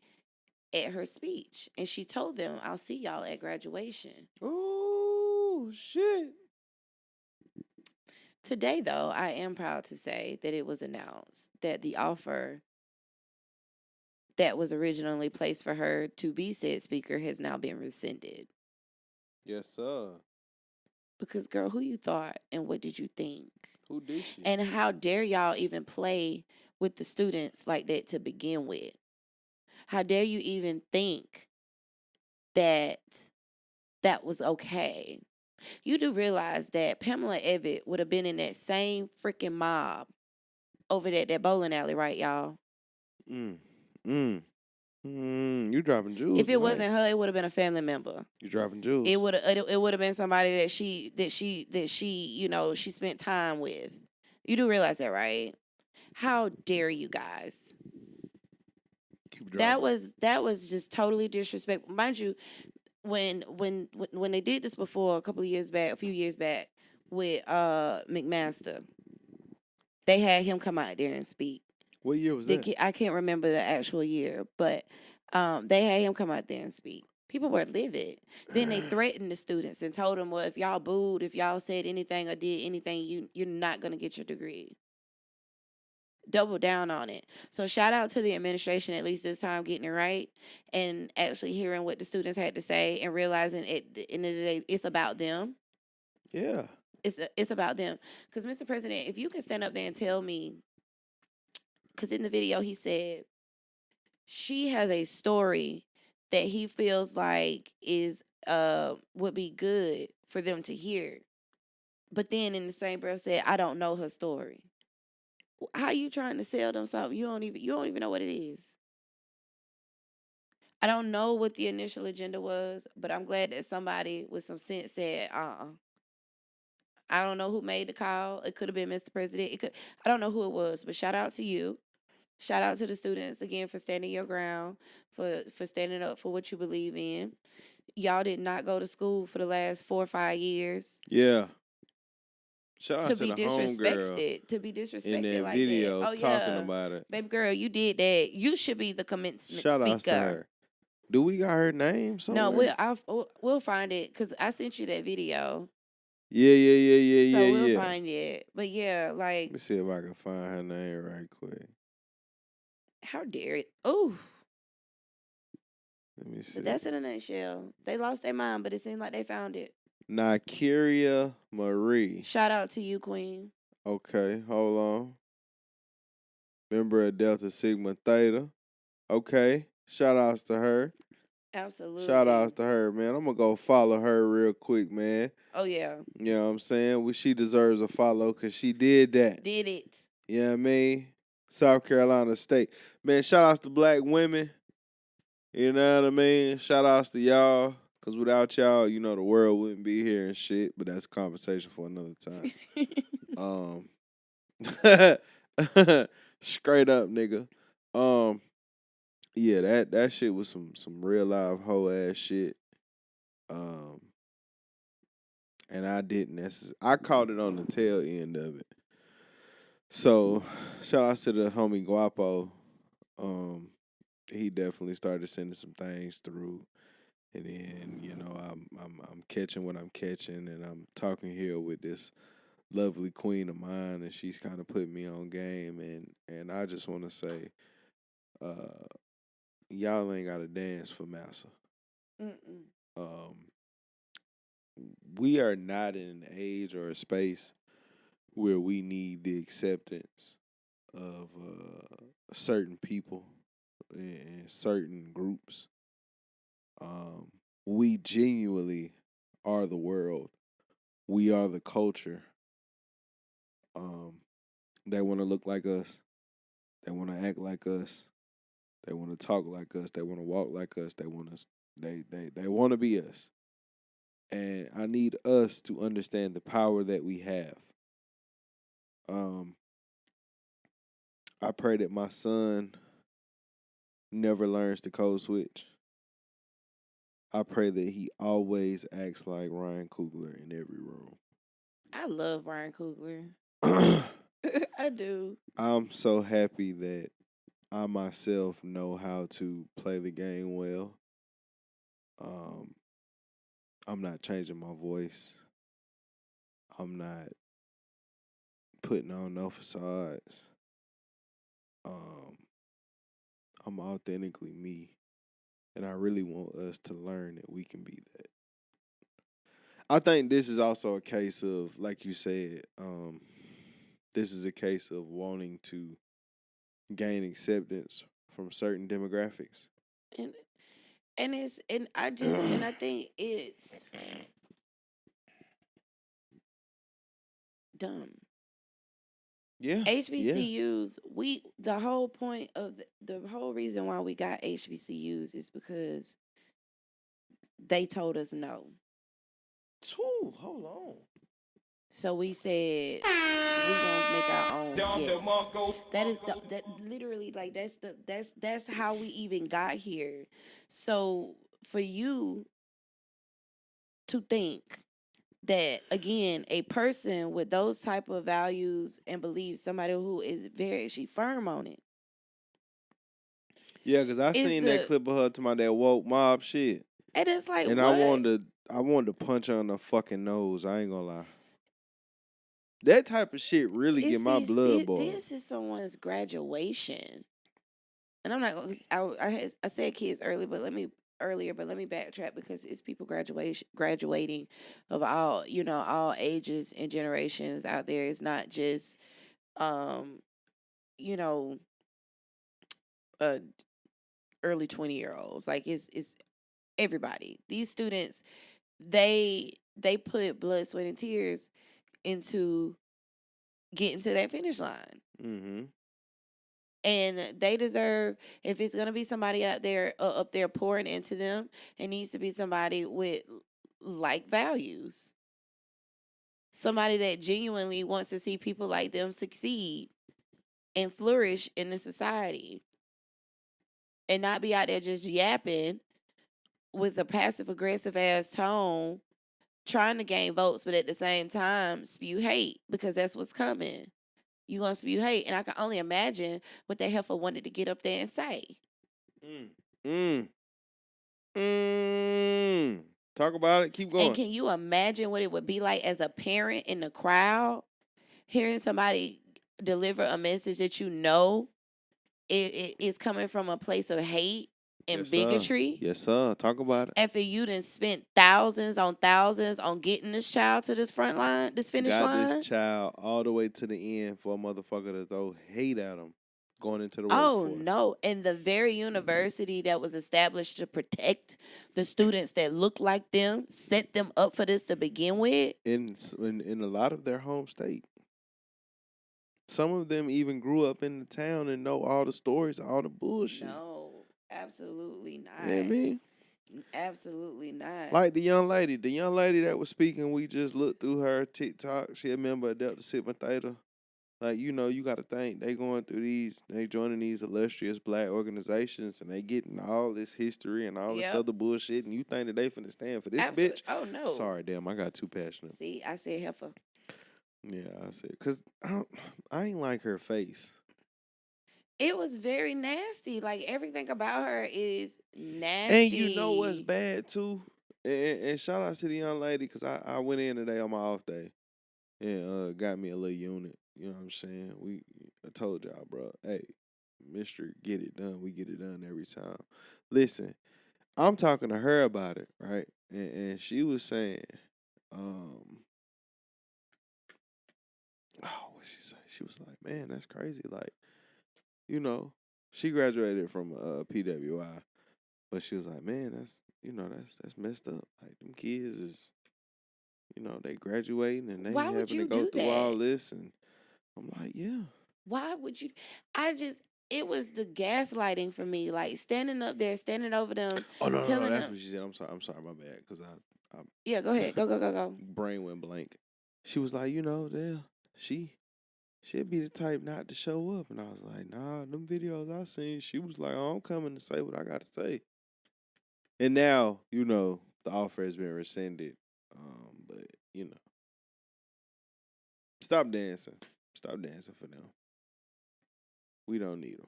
at her speech. And she told them, I'll see y'all at graduation. Oh, shit. Today, though, I am proud to say that it was announced that the offer that was originally placed for her to be said speaker has now been rescinded. Yes, sir. Because, girl, who you thought and what did you think? Who did she? And how dare y'all even play with the students like that to begin with? How dare you even think that that was okay? You do realize that Pamela Evitt would have been in that same freaking mob over there at that bowling alley, right, y'all? You dropping jewels. If it wasn't her, it would have been a family member. You dropping jewels. It would have been somebody that she spent time with. You do realize that, right? How dare you guys? That was just totally disrespectful. Mind you, when they did this before a few years back with McMaster, they had him come out there and speak. What year was that? I can't remember the actual year, but they had him come out there and speak. People were livid. Then they threatened the students and told them, well, if y'all booed, if y'all said anything or did anything, you're not going to get your degree. Double down on it. So shout out to the administration, at least this time, getting it right and actually hearing what the students had to say and realizing at the end of the day, it's about them. Yeah. It's about them. Because, Mr. President, if you can stand up there and tell me, because in the video he said, she has a story that he feels like is would be good for them to hear. But then in the same breath said, I don't know her story. How you trying to sell them something you don't even know what it is? I don't know what the initial agenda was, but I'm glad that somebody with some sense said, I don't know who made the call. It could have been Mr. President. I don't know who it was, but shout out to you. Shout out to the students again for standing your ground, for standing up for what you believe in. Y'all did not go to school for the last 4 or 5 years. Yeah. Shout out to to be the disrespected. To be disrespected in that like video that. Oh, talking yeah. about it. Baby girl, you did that. You should be the commencement Shout speaker. outs to her. Do we got her name somewhere? No, we'll find it because I sent you that video. Yeah, yeah, yeah, yeah, So we'll yeah, yeah. find it. But yeah, Let like, me see if I can find her name right quick. how dare it? Oh, Let me but see. that's in a nutshell. They lost their mind, but it seemed like they found it. Nikeria Marie. Shout out to you, Queen. Okay, hold on. Member of Delta Sigma Theta. Okay. Shout outs to her. Shout Absolutely. outs to her, man. I'm gonna go follow her real quick, man. Oh yeah, You know what I'm saying? She deserves a follow because she did that. did it. You know what I mean? South Carolina State. Man, shout outs to black women. You know what I mean? Shout outs to y'all. Cause without y'all, you know, the world wouldn't be here and shit. But that's a conversation for another time. Um straight up, nigga. Um, yeah, that shit was some real live hoe ass shit. Um, and I didn't necessarily. I caught it on the tail end of it. So, shout out to the homie Guapo. Um, he definitely started sending some things through, and then I'm catching what I'm catching, and I'm talking here with this lovely queen of mine, and she's kind of putting me on game, and I just want to say, uh, y'all ain't got to dance for massa. Mm-mm. Um, we are not in an age or a space where we need the acceptance of certain people and certain groups. Um, we genuinely are the world. We are the culture. Um, they want to look like us. They want to act like us. They want to talk like us. They want to walk like us. They want to. They want to be us. And I need us to understand the power that we have. Um, I pray that my son never learns to code switch. I pray that he always acts like Ryan Coogler in every room. I love Ryan Coogler. I do. I'm so happy that I myself know how to play the game well. Um, I'm not changing my voice. I'm not putting on no facades. Um, I'm authentically me, and I really want us to learn that we can be that. I think this is also a case of, like you said, this is a case of wanting to gain acceptance from certain demographics. And and I think it's dumb. Yeah, yeah, HBCUs, the whole point of the whole reason why we got HBCUs is because they told us no. Ooh, hold on. So we said we gonna make our own. Yes, that is that literally like that's how we even got here. So for you to think that again a person with those type of values and beliefs, somebody who is very she firm on it, Yeah, cause I is seen that the clip of her to my that woke mob shit, and it's like and what I wanted to punch her in the fucking nose. I ain't gonna lie. That type of shit really get it's my these blood boiled. this is someone's graduation. And I'm not gonna I said kids earlier, but let me backtrack because it's people graduating of all, all ages and generations out there. It's not just um you know uh early 20-year-olds. Like it's everybody. These students, they put blood, sweat, and tears into getting to that finish line. Mm-hmm. And they deserve, if it's gonna be somebody out there up there pouring into them, it needs to be somebody with like values, somebody that genuinely wants to see people like them succeed and flourish in the society, and not be out there just yapping with a passive aggressive ass tone, trying to gain votes, but at the same time spew hate because that's what's coming. You gonna spew hate, and I can only imagine what that heifer wanted to get up there and say. Mm. Mm. Mm. Talk about it. Keep And going. can you imagine what it would be like as a parent in the crowd hearing somebody deliver a message that you know it is coming from a place of hate and Yes, sir. bigotry? Yes, sir. Talk about it. After you done spent thousands on getting this child to this front line, this finish Got this line. child all the way to the end for a motherfucker to throw hate at him going into the Oh workforce. no. And the very university that was established to protect the students that look like them set them up for this to begin with. In a lot of their home state. Some of them even grew up in the town and know all the stories, all the bullshit. No, absolutely not. You know what I mean? Absolutely not. Like the young lady that was speaking, we just looked through her TikTok. She a member of Delta Sigma Theta. Like, you know, you got to think they going through they joining these illustrious black organizations and they getting all this history and all this Yep. other bullshit. And you think that they finna stand for this Absolutely. bitch? Oh no. Sorry, damn, I got too passionate. See, I said heifer. Yeah, I said, because I ain't like her face. It was very nasty. Like everything about her is nasty. And you know what's bad too? And shout out to the young lady because I went in today on my off day and got me a little unit. You know what I'm saying? I told y'all, bro. Hey, Mr. Get It Done. We get it done every time. Listen, I'm talking to her about it, right? And she was saying, oh, what she say? She was like, man, that's crazy. Like, you know, she graduated from PWI, but she was like, man, that's messed up. Like, them kids is, they graduating and they Why would having you to go do through that? all this. And I'm like, yeah. Why would you? It was the gaslighting for me. Like standing up there, standing over them. Oh, no, telling that's them, what she said. I'm sorry, my bad. Because I yeah, go ahead. Go. brain went blank. She was like, she'd be the type not to show up. And I was like, nah, them videos I seen, she was like, oh, I'm coming to say what I got to say. And now, the offer has been rescinded. But, stop dancing. Stop dancing for them. We don't need them.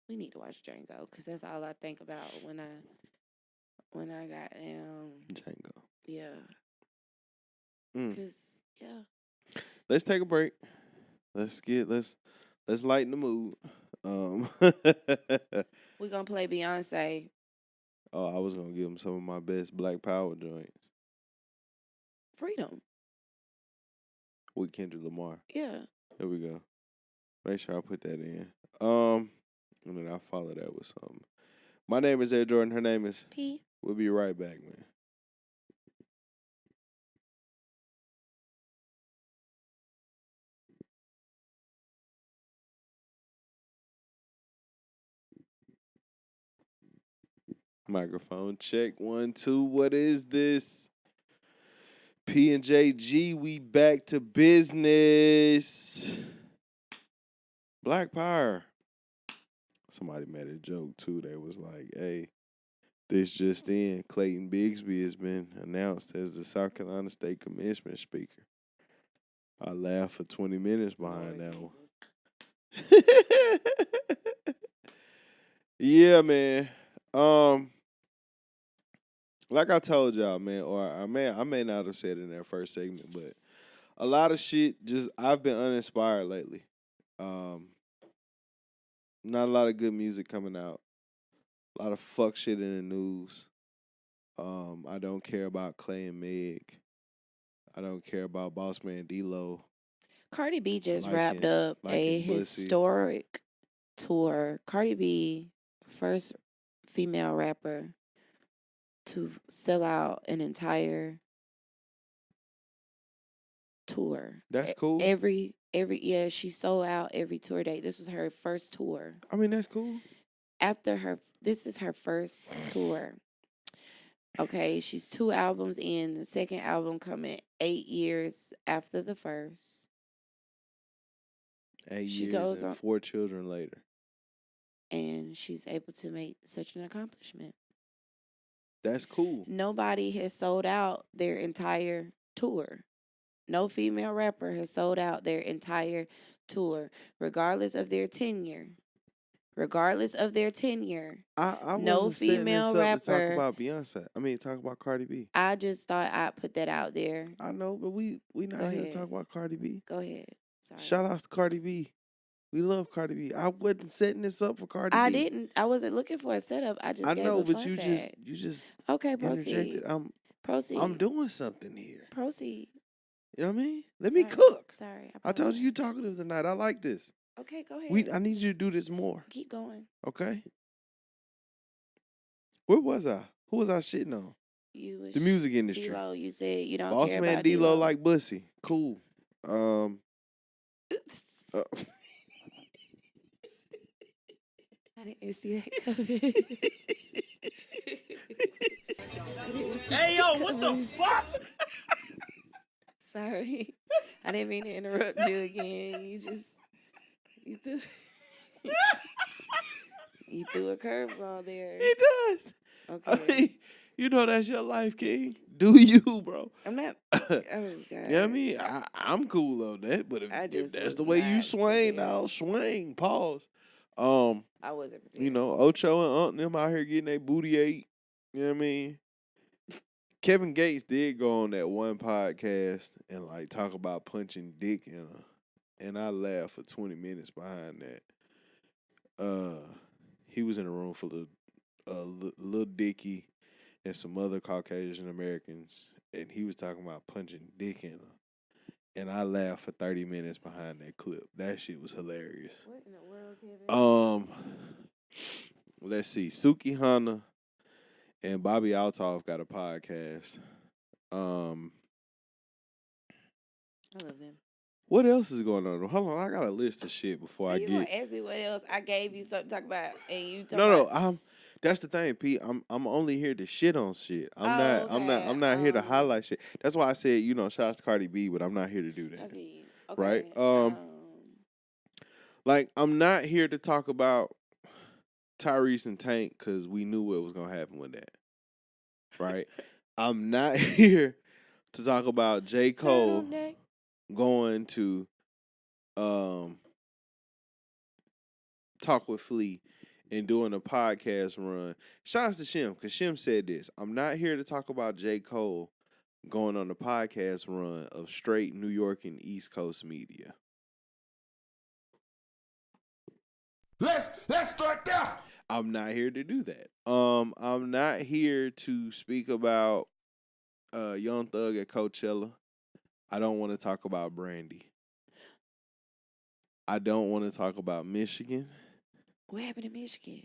We need to watch Django because that's all I think about when I got Django. Yeah. Mm. Cause yeah. Let's take a break. Let's lighten the mood. We're gonna play Beyonce. Oh, I was gonna give them some of my best Black Power joints. Freedom. With Kendrick Lamar. Yeah. Here we go. Make sure I put that in. And then I'll follow that with something. My name is Heir Jordan. Her name is P. We'll be right back, man. Microphone check 1, 2. What is this? P and JG, we back to business. Black Power. Somebody made a joke too. They was like, hey, this just in, Clayton Bigsby has been announced as the South Carolina State Commencement Speaker. I laughed for 20 minutes behind that one. Yeah, man. Like I told y'all, man, or I may not have said it in that first segment, but a lot of shit I've been uninspired lately. Not a lot of good music coming out. A lot of fuck shit in the news. I don't care about Clay and Meg. I don't care about Boss Man D-Lo. Cardi B just wrapped up a historic tour. Cardi B, first female rapper to sell out an entire tour. That's cool. She sold out every tour date. This was her first tour. I mean, that's cool. This is her first tour. Okay, she's 2 albums in. The second album coming 8 years after the first. 8 years and 4 children later. And she's able to make such an accomplishment. That's cool. Nobody has sold out their entire tour. No female rapper has sold out their entire tour, regardless of their tenure, regardless of their tenure. I No wasn't setting this female up to talk rapper. about Beyonce. I mean, talk about Cardi B. I just thought I'd put that out there. I know, but we not Go here to ahead. talk about Cardi B. Go ahead. Sorry. Shout out to Cardi B. We love Cardi B. I wasn't setting this up for Cardi I B. didn't. I wasn't looking for a setup. I just I gave know, a but fun you fact. just Okay, interjected. proceed. Proceed. I'm doing something here. Proceed. You know what I mean? Let me Sorry. cook. Sorry. I told you talkative tonight. I like this. Okay, go ahead. I need you to do this more. Keep going. Okay. Where was I? Who was I shitting on? You was The music industry. D-Lo, you said you don't Boss care man about D-Lo D-Lo. like Bussy. Cool. uh, I didn't see that coming. Hey, yo, what the fuck? Sorry. I didn't mean to interrupt you again. You threw a curveball there. He does. Okay. I mean, you know that's your life, King. Do you, bro? I'm not. Oh, God. you know what I mean? I'm cool on that, but if just that's was the way you not swing, prepared. now swing. Pause. I wasn't prepared. You know, Ocho and Aunt them out here getting their booty ate. You know what I mean? Kevin Gates did go on that one podcast and like talk about punching dick in her, and I laughed for 20 minutes behind that. He was in a room full of Lil Dicky and some other Caucasian Americans, and he was talking about punching dick in her, and I laughed for 30 minutes behind that clip. That shit was hilarious. What in the world, Kevin? Let's see, Suki Hana and Bobby Altoff got a podcast. I love them. What else is going on? Hold on, I got a list of shit before I You gonna get. ask me what else? I gave you something to talk about, and you talk No, about... that's the thing, Pete. I'm only here to shit on shit. I'm okay. not here to highlight shit. That's why I said, shout out to Cardi B, but I'm not here to do that. Okay. Right? Like I'm not here to talk about Tyrese and Tank because we knew what was gonna happen with that. Right? I'm not here to talk about J. Cole going to talk with Flea and doing a podcast run. Shout out to Shim, because Shim said this. I'm not here to talk about J. Cole going on a podcast run of straight New York and East Coast media. Let's start there. I'm not here to do that. I'm not here to speak about Young Thug at Coachella. I don't want to talk about Brandy. I don't want to talk about Michigan. What happened in Michigan?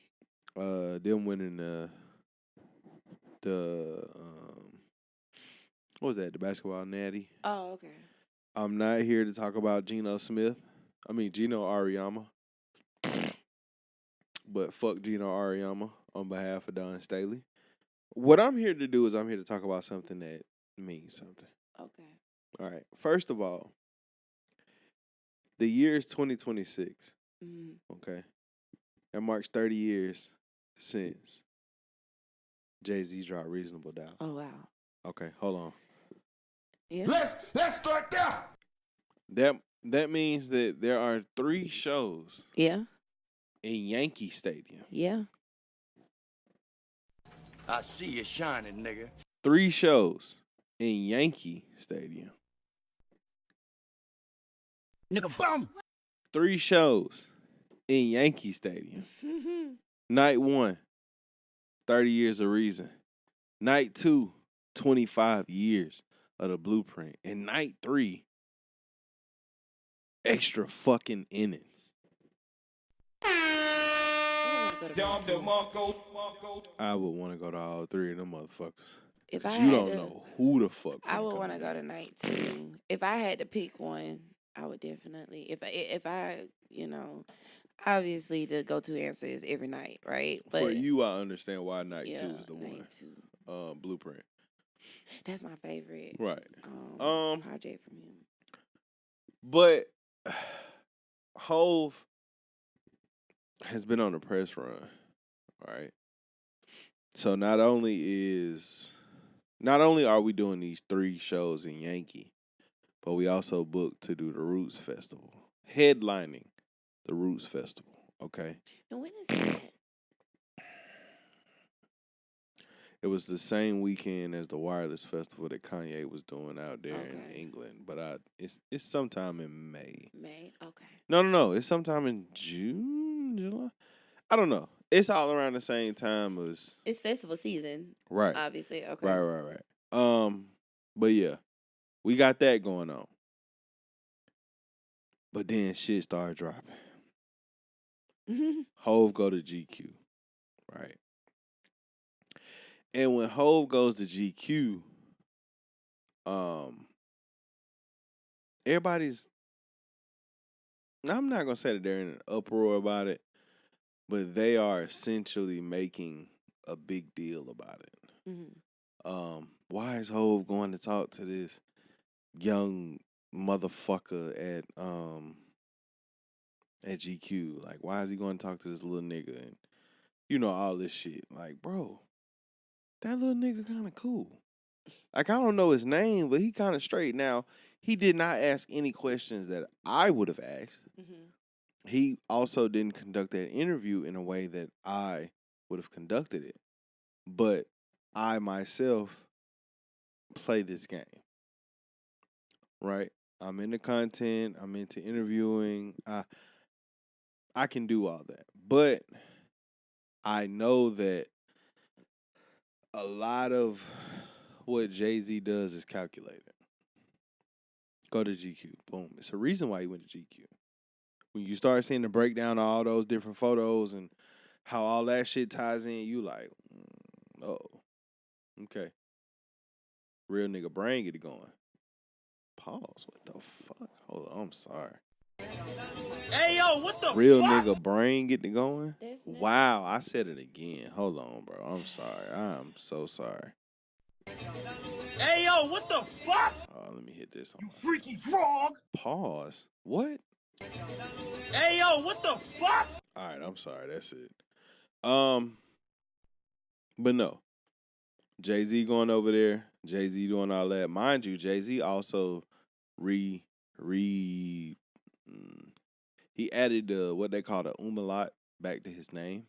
Them winning the what was that? The basketball natty. Oh, okay. I'm not here to talk about Gino Auriemma. But fuck Gino Auriemma on behalf of Don Staley. What I'm here to do is I'm here to talk about something that means something. Okay. All right. First of all, the year is 2026. Mm-hmm. Okay. That marks 30 years since Jay-Z dropped Reasonable Doubt. Oh, wow. Okay, hold on. Yeah. Let's start there. That means that there are 3 shows Yeah. in Yankee Stadium. Yeah. I see you shining, nigga. 3 shows in Yankee Stadium. Nigga, bum. 3 shows in Yankee Stadium. Night 1, 30 Years of Reason. Night 2, 25 years of the Blueprint. And night 3, extra fucking innings. I would want to go to all 3 of them motherfuckers. If I You had don't to, know who the fuck. I would want to to go tonight too. If I had to pick one, I would definitely. If I obviously the go-to answer is every night, right? But for you, I understand why night 2 is the night one. 2. Blueprint. That's my favorite. Right. Project from him. But Hove has been on a press run, right? So not only are we doing these 3 shows in Yankee, but we also booked to do the Roots Festival, headlining the Roots Festival Okay. And when is that? It was the same weekend as the Wireless Festival that Kanye was doing out there in Okay. England, but it's sometime in May. May? Okay. No, it's sometime in June, July. I don't know. It's all around the same time as It's festival season, right, obviously. Okay. right. But yeah, we got that going on. But then shit started dropping. Hove go to GQ, right? And when Hove goes to GQ, everybody's. I'm not gonna say that they're in an uproar about it, but they are essentially making a big deal about it. Why is Hove going to talk to this young motherfucker at GQ? Like, why is he going to talk to this little nigga and all this shit? Like, bro, that little nigga kind of cool. Like, I don't know his name, but he kind of straight. Now, he did not ask any questions that I would have asked. He also didn't conduct that interview in a way that I would have conducted it. But I myself play this game, right? I'm into content. I'm into interviewing. I can do all that. But I know that a lot of what Jay-Z does is calculated. Go to GQ. Boom. It's a reason why he went to GQ. When you start seeing the breakdown of all those different photos and how all that shit ties in, you like, oh, okay. Real nigga brain get it going. Pause. What the fuck? Hold on. I'm sorry. Hey, yo, what the Real fuck? nigga brain get it going? That's not- Wow, I said it again. Hold on, bro. I'm sorry. I'm so sorry. Hey, yo, what the fuck? Let me hit this on You my freaky frog. pause. What? Hey, yo, what the fuck? All right, I'm sorry. That's it. But no. Jay-Z going over there. Jay-Z doing all that. Mind you, Jay-Z also he added what they call the umlaut back to his name.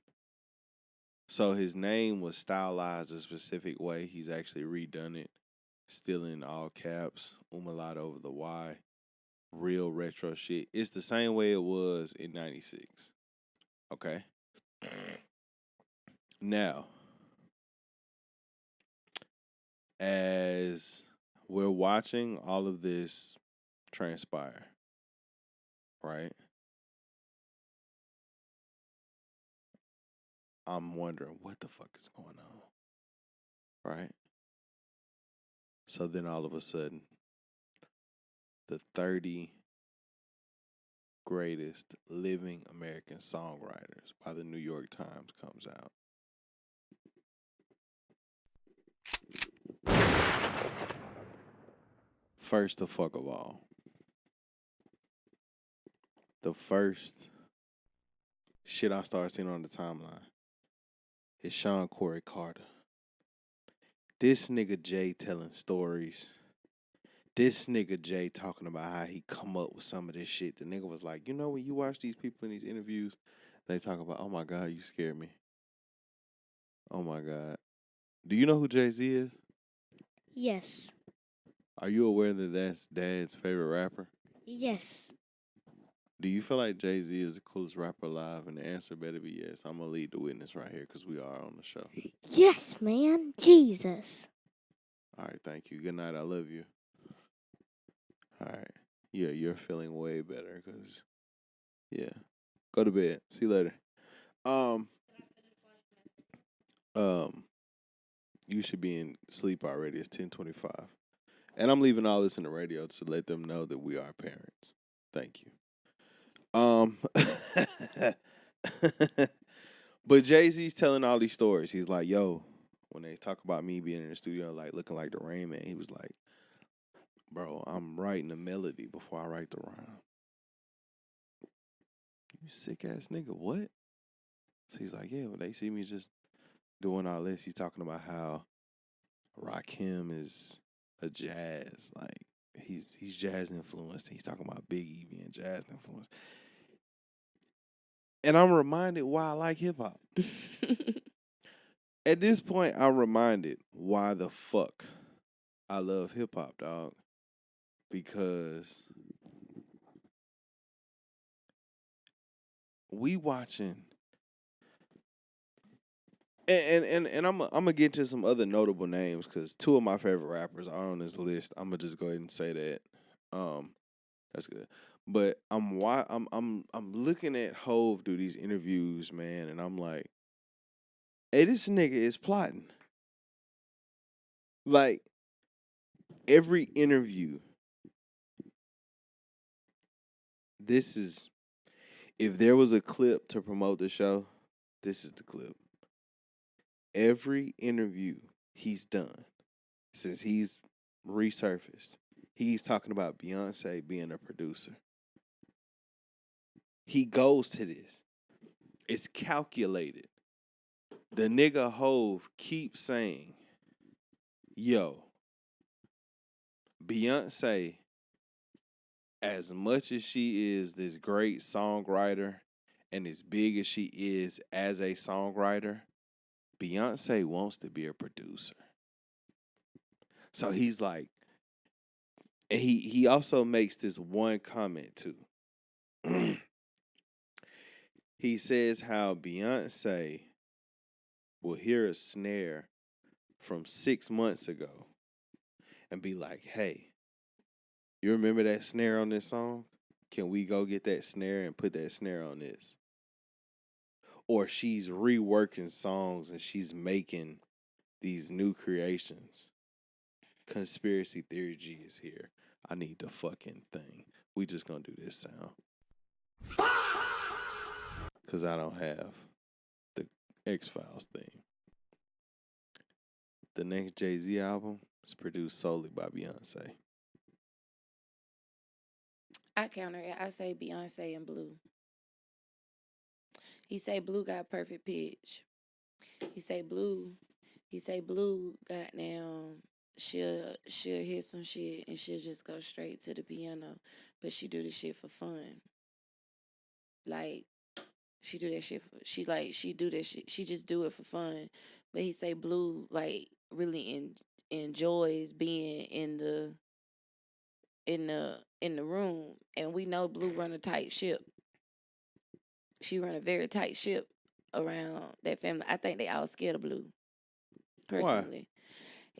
So his name was stylized a specific way. He's actually redone it. Still in all caps. Umlaut over the Y. Real retro shit. It's the same way it was in 96. Okay? Now, as we're watching all of this transpire, right? I'm wondering what the fuck is going on, right? So then all of a sudden, the 30 greatest living American songwriters by the New York Times comes out. First the fuck of all, the first shit I started seeing on the timeline is Sean Corey Carter. This nigga Jay telling stories. This nigga Jay talking about how he come up with some of this shit. The nigga was like, when you watch these people in these interviews, they talk about, oh my God, you scared me. Oh my God. Do you know who Jay-Z is? Yes. Are you aware that that's Dad's favorite rapper? Yes. Do you feel like Jay-Z is the coolest rapper alive? And the answer better be yes. I'm going to lead the witness right here because we are on the show. Yes, man. Jesus. All right, thank you. Good night. I love you. All right. Yeah, you're feeling way better because, yeah. Go to bed. See you later. You should be in sleep already. It's 10:25. And I'm leaving all this in the radio to let them know that we are parents. Thank you. But Jay-Z's telling all these stories. He's like, yo, when they talk about me being in the studio, like looking like the Rain Man, he was like, bro, I'm writing a melody before I write the rhyme. You sick ass nigga, what? So he's like, yeah, when they see me just doing all this, he's talking about how Rakim is a jazz, like he's jazz influenced. He's talking about Big E being jazz influenced. And I'm reminded why I like hip hop. At this point, I'm reminded why the fuck I love hip hop, dog. Because we watching, and I'm gonna get to some other notable names because two of my favorite rappers are on this list. I'm gonna just go ahead and say that. That's good. But I'm looking at Hove do these interviews, man, and I'm like, hey, this nigga is plotting. Like every interview, this is if there was a clip to promote the show, this is the clip. Every interview he's done since he's resurfaced, he's talking about Beyonce being a producer. He goes to this. It's calculated. The nigga Hove keeps saying, yo, Beyonce, as much as she is this great songwriter and as big as she is as a songwriter, Beyonce wants to be a producer. So he's like, and he also makes this one comment too. He says how Beyonce will hear a snare from 6 months ago and be like, hey, you remember that snare on this song? Can we go get that snare and put that snare on this? Or she's reworking songs and she's making these new creations. Conspiracy Theory G is here. I need the fucking thing. We just gonna do this sound. Because I don't have the X-Files theme. The next Jay-Z album is produced solely by Beyonce. I counter it. I say Beyonce and Blue. He say Blue got perfect pitch. He say Blue got now. She'll hit some shit and she'll just go straight to the piano, but she do the shit for fun. Like she do that shit. She do that shit. She just do it for fun. But he say Blue like really enjoys being in the room, and we know Blue run a tight ship. She run a very tight ship around that family. I think they all scared of Blue. Personally,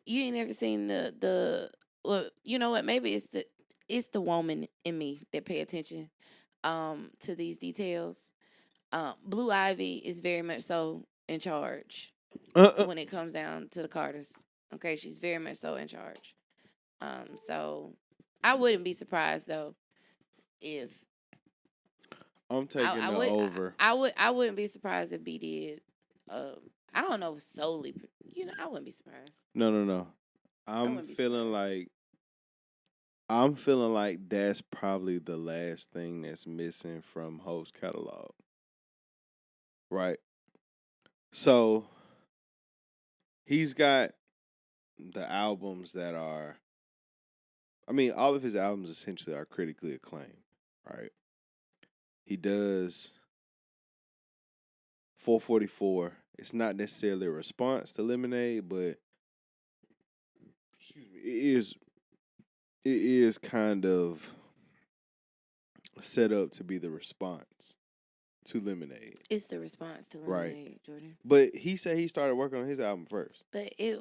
you ain't never seen the. Well, you know what? Maybe it's the woman in me that pay attention to these details. Blue Ivy is very much so in charge when it comes down to the Carters. Okay, she's very much so in charge. So I wouldn't be surprised though if I'm taking I the would over. I wouldn't be surprised if B did. I don't know if solely. I wouldn't be surprised. No. wouldn't be surprised. I'm feeling like that's probably the last thing that's missing from Hope's catalog. Right. So he's got the albums that are, I mean, all of his albums essentially are critically acclaimed, right? He does 444. It's not necessarily a response to Lemonade, but excuse me, it is kind of set up to be the response to Lemonade. It's the response to Lemonade, right. Jordan. But he said he started working on his album first. But he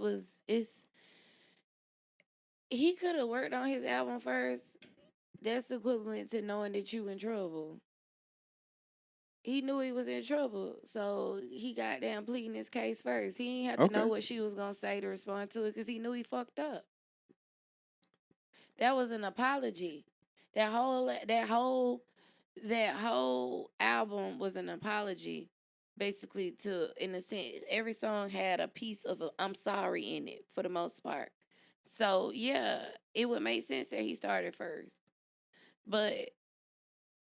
could have worked on his album first. That's equivalent to knowing that you in trouble. He knew he was in trouble, so he got down pleading his case first. He ain't have to know what she was gonna say to respond to it because he knew he fucked up. That was an apology. That whole album was an apology, basically. To, in a sense, every song had a piece of I'm sorry in it for the most part. So yeah, it would make sense that he started first, but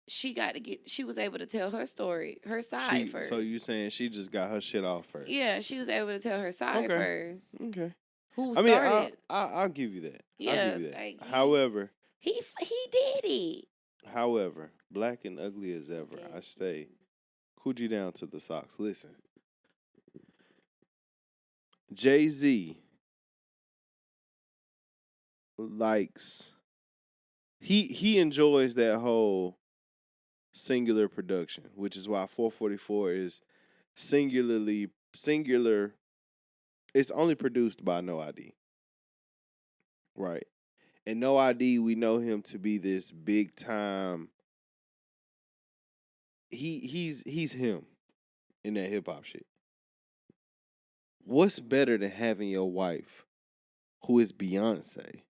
she was able to tell her story, her side first. So you saying she just got her shit off first? Yeah, she was able to tell her side first. Okay. Who started? I'll give you that. Yeah, I'll give you that. like, However, he did it. However, black and ugly as ever, I stay Coochie down to the socks. Listen, Jay-Z likes he enjoys that whole singular production, which is why 444 is singular. It's only produced by No ID, right? And No ID, we know him to be this big time. He's him in that hip hop shit. What's better than having your wife, who is Beyonce,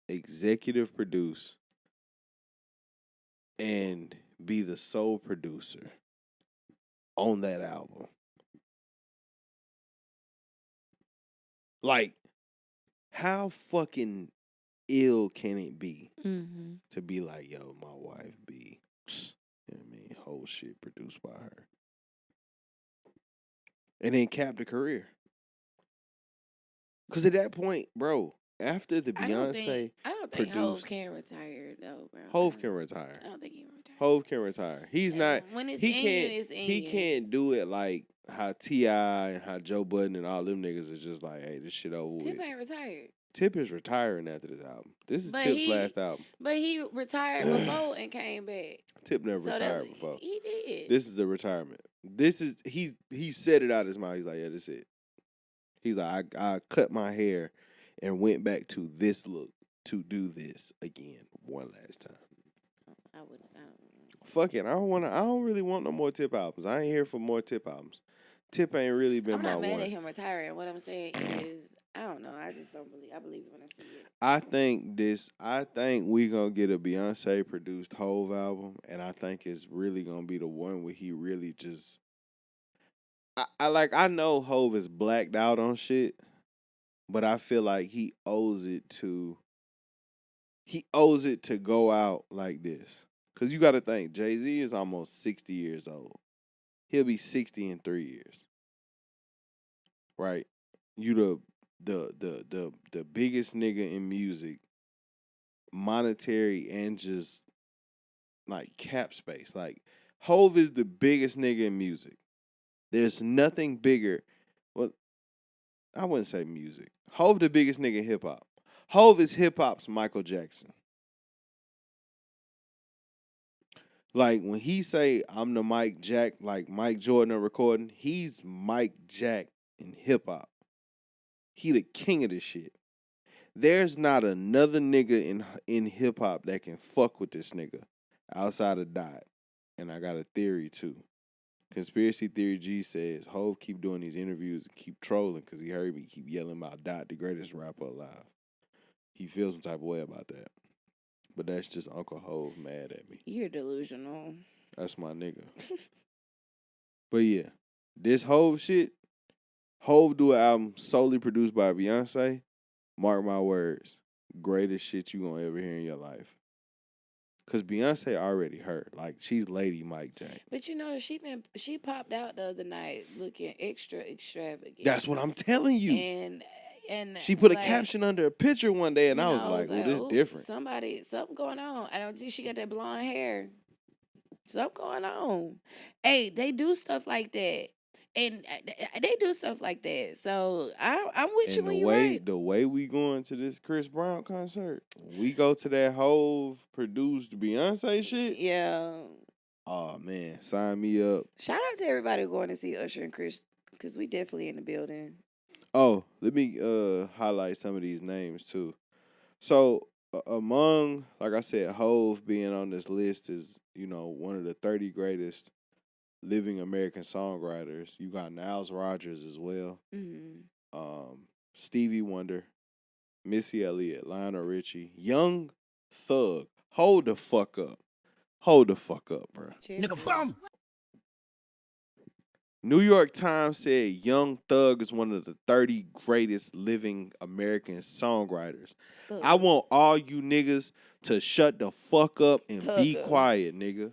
executive produce and be the sole producer on that album? Like, how fucking ill can it be Mm-hmm. to be like, yo, my wife be, you know what I mean, whole shit produced by her. And then cap the career. Because at that point, bro, after the Beyonce I don't think produced, Hov can retire though, bro. Hov can retire. I don't think he can retire. Hov can retire. He's not. When it's He in can't. you, it's in He you. can't do it like how T.I. and how Joe Budden and all them niggas is just like, hey, this shit over Tip with. ain't retired. Tip is retiring after this album. This is But Tip's last album. But he retired before and came back. Tip never So retired before. He did. This is the retirement. This is he said it out his mouth. He's like, yeah, this is it. He's like, I cut my hair and went back to this look to do this again one last time. I wouldn't. I don't. Fuck it. I don't really want no more Tip albums. I ain't here for more Tip albums. Tip ain't really been I'm my not mad one. at him retiring. What I'm saying is, I don't know. I just don't believe. I believe it when I see it. I think we gonna get a Beyonce produced Hove album, and I think it's really gonna be the one where he really just. I know Hove is blacked out on shit, but I feel like he owes it to go out like this. Cause you gotta think, Jay-Z is almost 60 years old. He'll be 60 in 3 years. Right? You the biggest nigga in music, monetary and just like cap space. Like Hove is the biggest nigga in music. There's nothing bigger. Well, I wouldn't say music. Hove the biggest nigga in hip hop. Hove is hip hop's Michael Jackson. Like when he say I'm the Mike Jack, like Mike Jordan are recording, he's Mike Jack in hip hop. He the king of this shit. There's not another nigga in hip hop that can fuck with this nigga outside of Dot. And I got a theory too. Conspiracy Theory G says Hove keep doing these interviews and keep trolling because he heard me keep yelling about Dot, the greatest rapper alive. He feels some type of way about that. But that's just Uncle Hove mad at me. You're delusional. That's my nigga. But yeah, this Hove shit, Hove do an album solely produced by Beyonce. Mark my words, greatest shit you gonna ever hear in your life. Cause Beyonce already heard, like she's Lady Mike Jack. But you know, she popped out the other night looking extra extravagant. That's what I'm telling you. And she put like, a caption under a picture one day, and I was like, "Oh, this different." Something going on. I don't see she got that blonde hair. Something going on. Hey, they do stuff like that. And they do stuff like that. So I'm with you when you're right. The way we going to this Chris Brown concert, we go to that Hove produced Beyonce shit. Yeah. Oh man, sign me up. Shout out to everybody going to see Usher and Chris, because we definitely in the building. Oh, let me highlight some of these names too. So among, like I said, Hove being on this list is, one of the 30 greatest living American songwriters. You got Niles Rodgers as well. Mm-hmm. Stevie Wonder, Missy Elliott, Lionel Richie, Young Thug. Hold the fuck up. Hold the fuck up, bro. Nigga, bum. New York Times said Young Thug is one of the 30 greatest living American songwriters. Thug. I want all you niggas to shut the fuck up and be Thugger. quiet, nigga.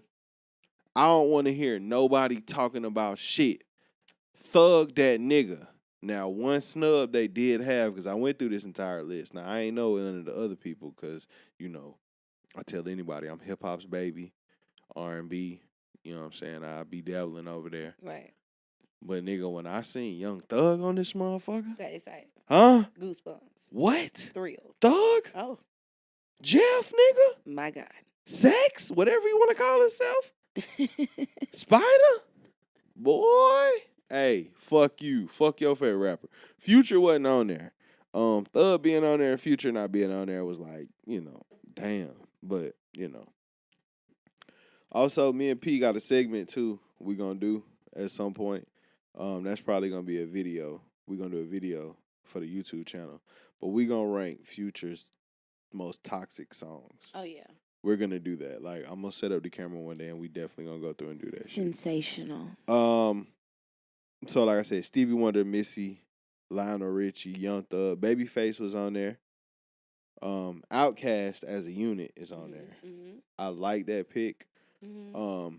I don't want to hear nobody talking about shit. Thug that nigga. Now, one snub they did have, because I went through this entire list. Now, I ain't know none of the other people because, I tell anybody I'm hip-hop's baby, R&B, You know what I'm saying? I'll be dabbling over there. Right. But nigga, when I seen Young Thug on this motherfucker, Got excited. huh? Goosebumps. What? Thrilled. Thug? Oh, Jeff, nigga? my God. Sex? Whatever you want to call himself? Spider? Boy. Hey, fuck you. Fuck your favorite rapper. Future wasn't on there. Thug being on there and Future not being on there was like, damn. But, Also, me and P got a segment too we gonna do at some point. That's probably gonna be a video. We're gonna do a video for the YouTube channel. But we gonna rank Future's most toxic songs. Oh, yeah. We're gonna do that. Like, I'm gonna set up the camera one day and we definitely gonna go through and do that shit. Sensational. So like I said, Stevie Wonder, Missy, Lionel Richie, Young Thug, Babyface was on there. Outkast as a unit is on there. Mm-hmm. I like that pick. Mm-hmm.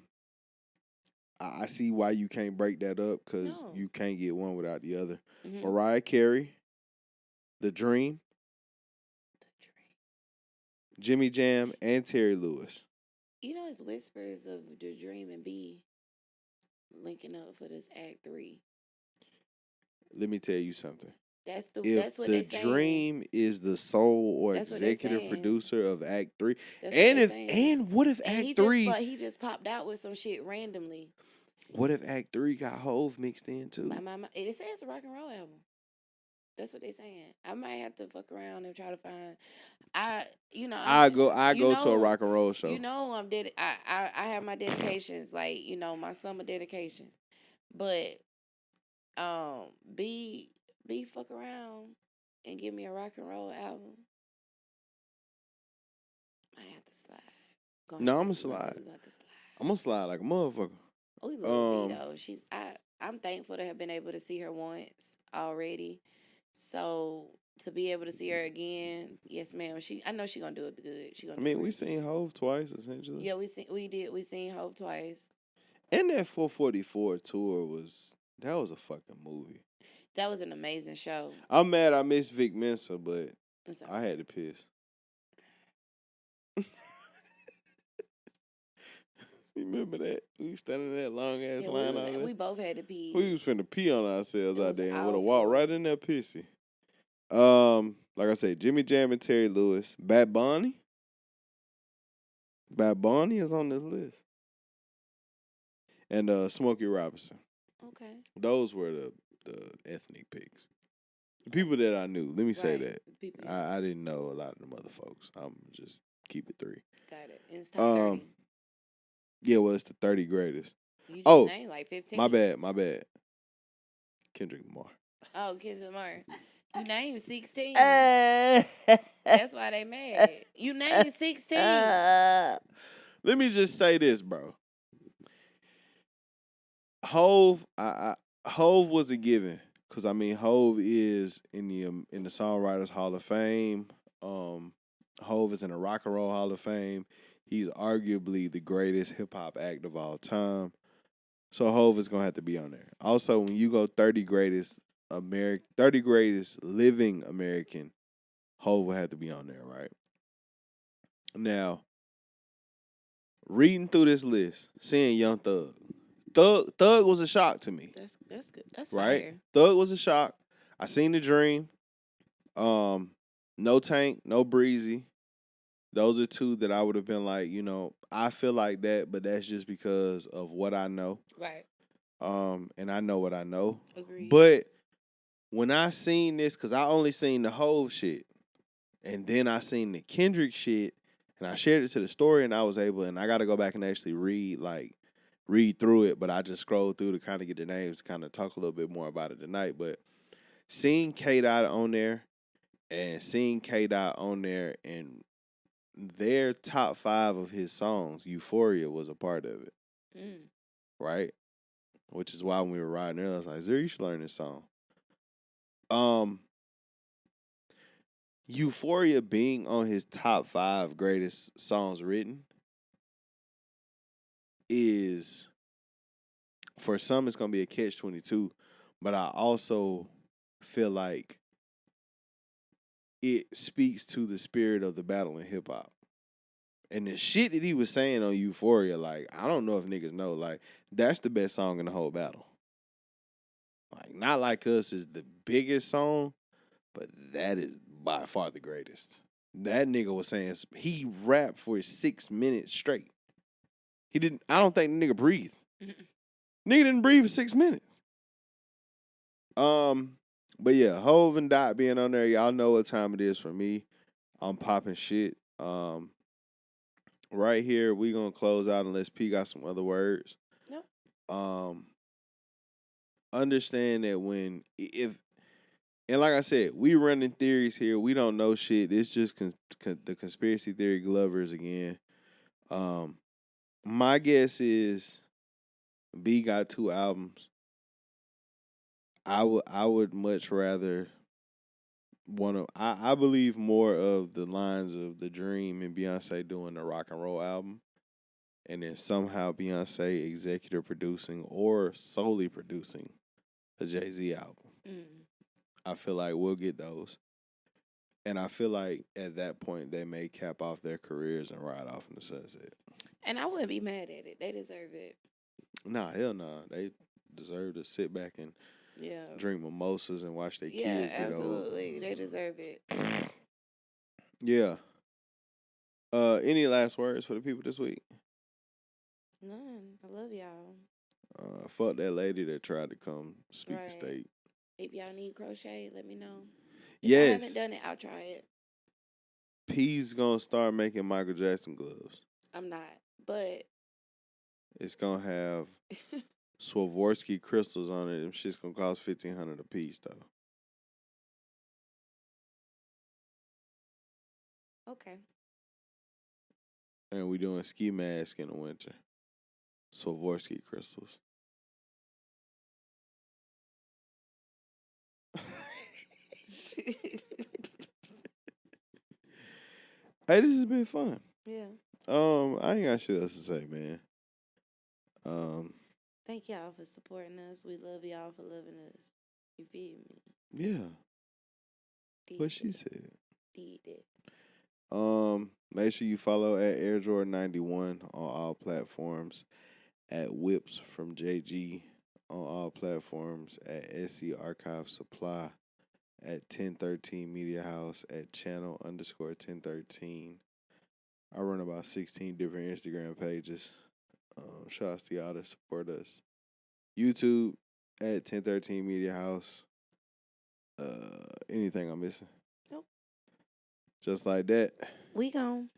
I see why you can't break that up because No. you can't get one without the other. Mm-hmm. Mariah Carey, The Dream, Jimmy Jam, and Terry Lewis. You know, it's whispers of The Dream and B linking up for this Act 3. Let me tell you something. That's If what The they saying. Dream is the sole or That's what they executive saying. producer of Act 3, That's what if and Act 3? he just popped out with some shit randomly. What if Act 3 got Hove mixed in too? It says it's a rock and roll album. That's what they saying. I might have to fuck around and try to find. I go to a rock and roll show. You know, I have my dedications, like, my summer dedications, but be fuck around and give me a rock and roll album. I have to slide. No, I'm gonna slide. I'm gonna slide like a motherfucker. We love B though. I'm thankful to have been able to see her once already. So to be able to see her again, yes, ma'am. I know she gonna do it good. We seen Hove twice essentially. Yeah, we seen Hove twice. And that 444 tour was a fucking movie. That was an amazing show. I'm mad I missed Vic Mensa, but I had to piss. Remember that? We was standing in that long ass line out there. We both had to pee. We was finna pee on ourselves out there and would have awful. walked right in there pissy. Like I said, Jimmy Jam and Terry Lewis. Bad Bunny is on this list. And Smokey Robinson. Okay. Those were the ethnic picks. The people that I knew. Let me say that. I didn't know a lot of them other folks. I'm just keep it 3. Got it. And it's top 30. Yeah, well, it's the 30 greatest. You just named like 15. My bad. Kendrick Lamar. Oh, Kendrick Lamar. You named 16. That's why they mad. You named 16. Let me just say this, bro. Hove was a given because Hove is in the Songwriters Hall of Fame. Hove is in the Rock and Roll Hall of Fame. He's arguably the greatest hip hop act of all time. So Hove is gonna have to be on there. Also, when you go 30 greatest living American, Hove will have to be on there, right? Now, reading through this list, seeing Young Thug. Thug was a shock to me. That's good. That's right. Fire. Thug was a shock. I seen The Dream. No Tank, no Breezy. Those are 2 that I would have been like, I feel like that, but that's just because of what I know. Right. And I know what I know. Agreed. But when I seen this, because I only seen the Hove shit, and then I seen the Kendrick shit, and I shared it to the story, and I got to go back and actually read through it, but I just scrolled through to kind of get the names, to kind of talk a little bit more about it tonight. But seeing K-Dot on there, and their top 5 of his songs, Euphoria was a part of it. Right? Which is why when we were riding there, I was like, Zero, you should learn this song. Euphoria being on his top 5 greatest songs written is, for some, it's going to be a catch-22, but I also feel like it speaks to the spirit of the battle in hip-hop. And the shit that he was saying on Euphoria, like, I don't know if niggas know, like, that's the best song in the whole battle. Like, Not Like Us is the biggest song, but that is by far the greatest. That nigga was saying, he rapped for 6 minutes straight. I don't think the nigga breathed. Nigga didn't breathe for 6 minutes. But yeah, Hove and Dot being on there, y'all know what time it is for me. I'm popping shit. Right here, we gonna close out unless P got some other words. No. Understand that and like I said, we running theories here. We don't know shit. It's just the conspiracy theory Glovers again. My guess is B got 2 albums. I would much rather I believe more of the lines of The Dream and Beyonce doing the rock and roll album, and then somehow Beyonce executive producing or solely producing a Jay-Z album. I feel like we'll get those. And I feel like at that point they may cap off their careers and ride off in the sunset. And I wouldn't be mad at it. They deserve it. Nah, hell nah. They deserve to sit back and drink mimosas and watch their kids get old. Absolutely. They deserve it. Yeah. Any last words for the people this week? None. I love y'all. Fuck that lady that tried to come speak a state. If y'all need crochet, let me know. Yes. If I haven't done it, I'll try it. P's gonna start making Michael Jackson gloves. I'm not, but it's gonna have Swarovski crystals on it. Them shit's gonna cost $1,500 a piece though. Okay. And we doing ski mask in the winter. Swarovski crystals. Hey, this has been fun. Yeah. I ain't got shit else to say, man. Thank y'all for supporting us. We love y'all for loving us. You feel me? Yeah. Did What she said. Did it. Make sure you follow at Heir Jordan 91 on all platforms. At Whips from JG on all platforms. At SC Archive Supply. At 1013 Media House. At channel_1013. I run about 16 different Instagram pages. Shout out to y'all that support us. YouTube at 1013 Media House. Anything I'm missing? Nope. Just like that. We gone.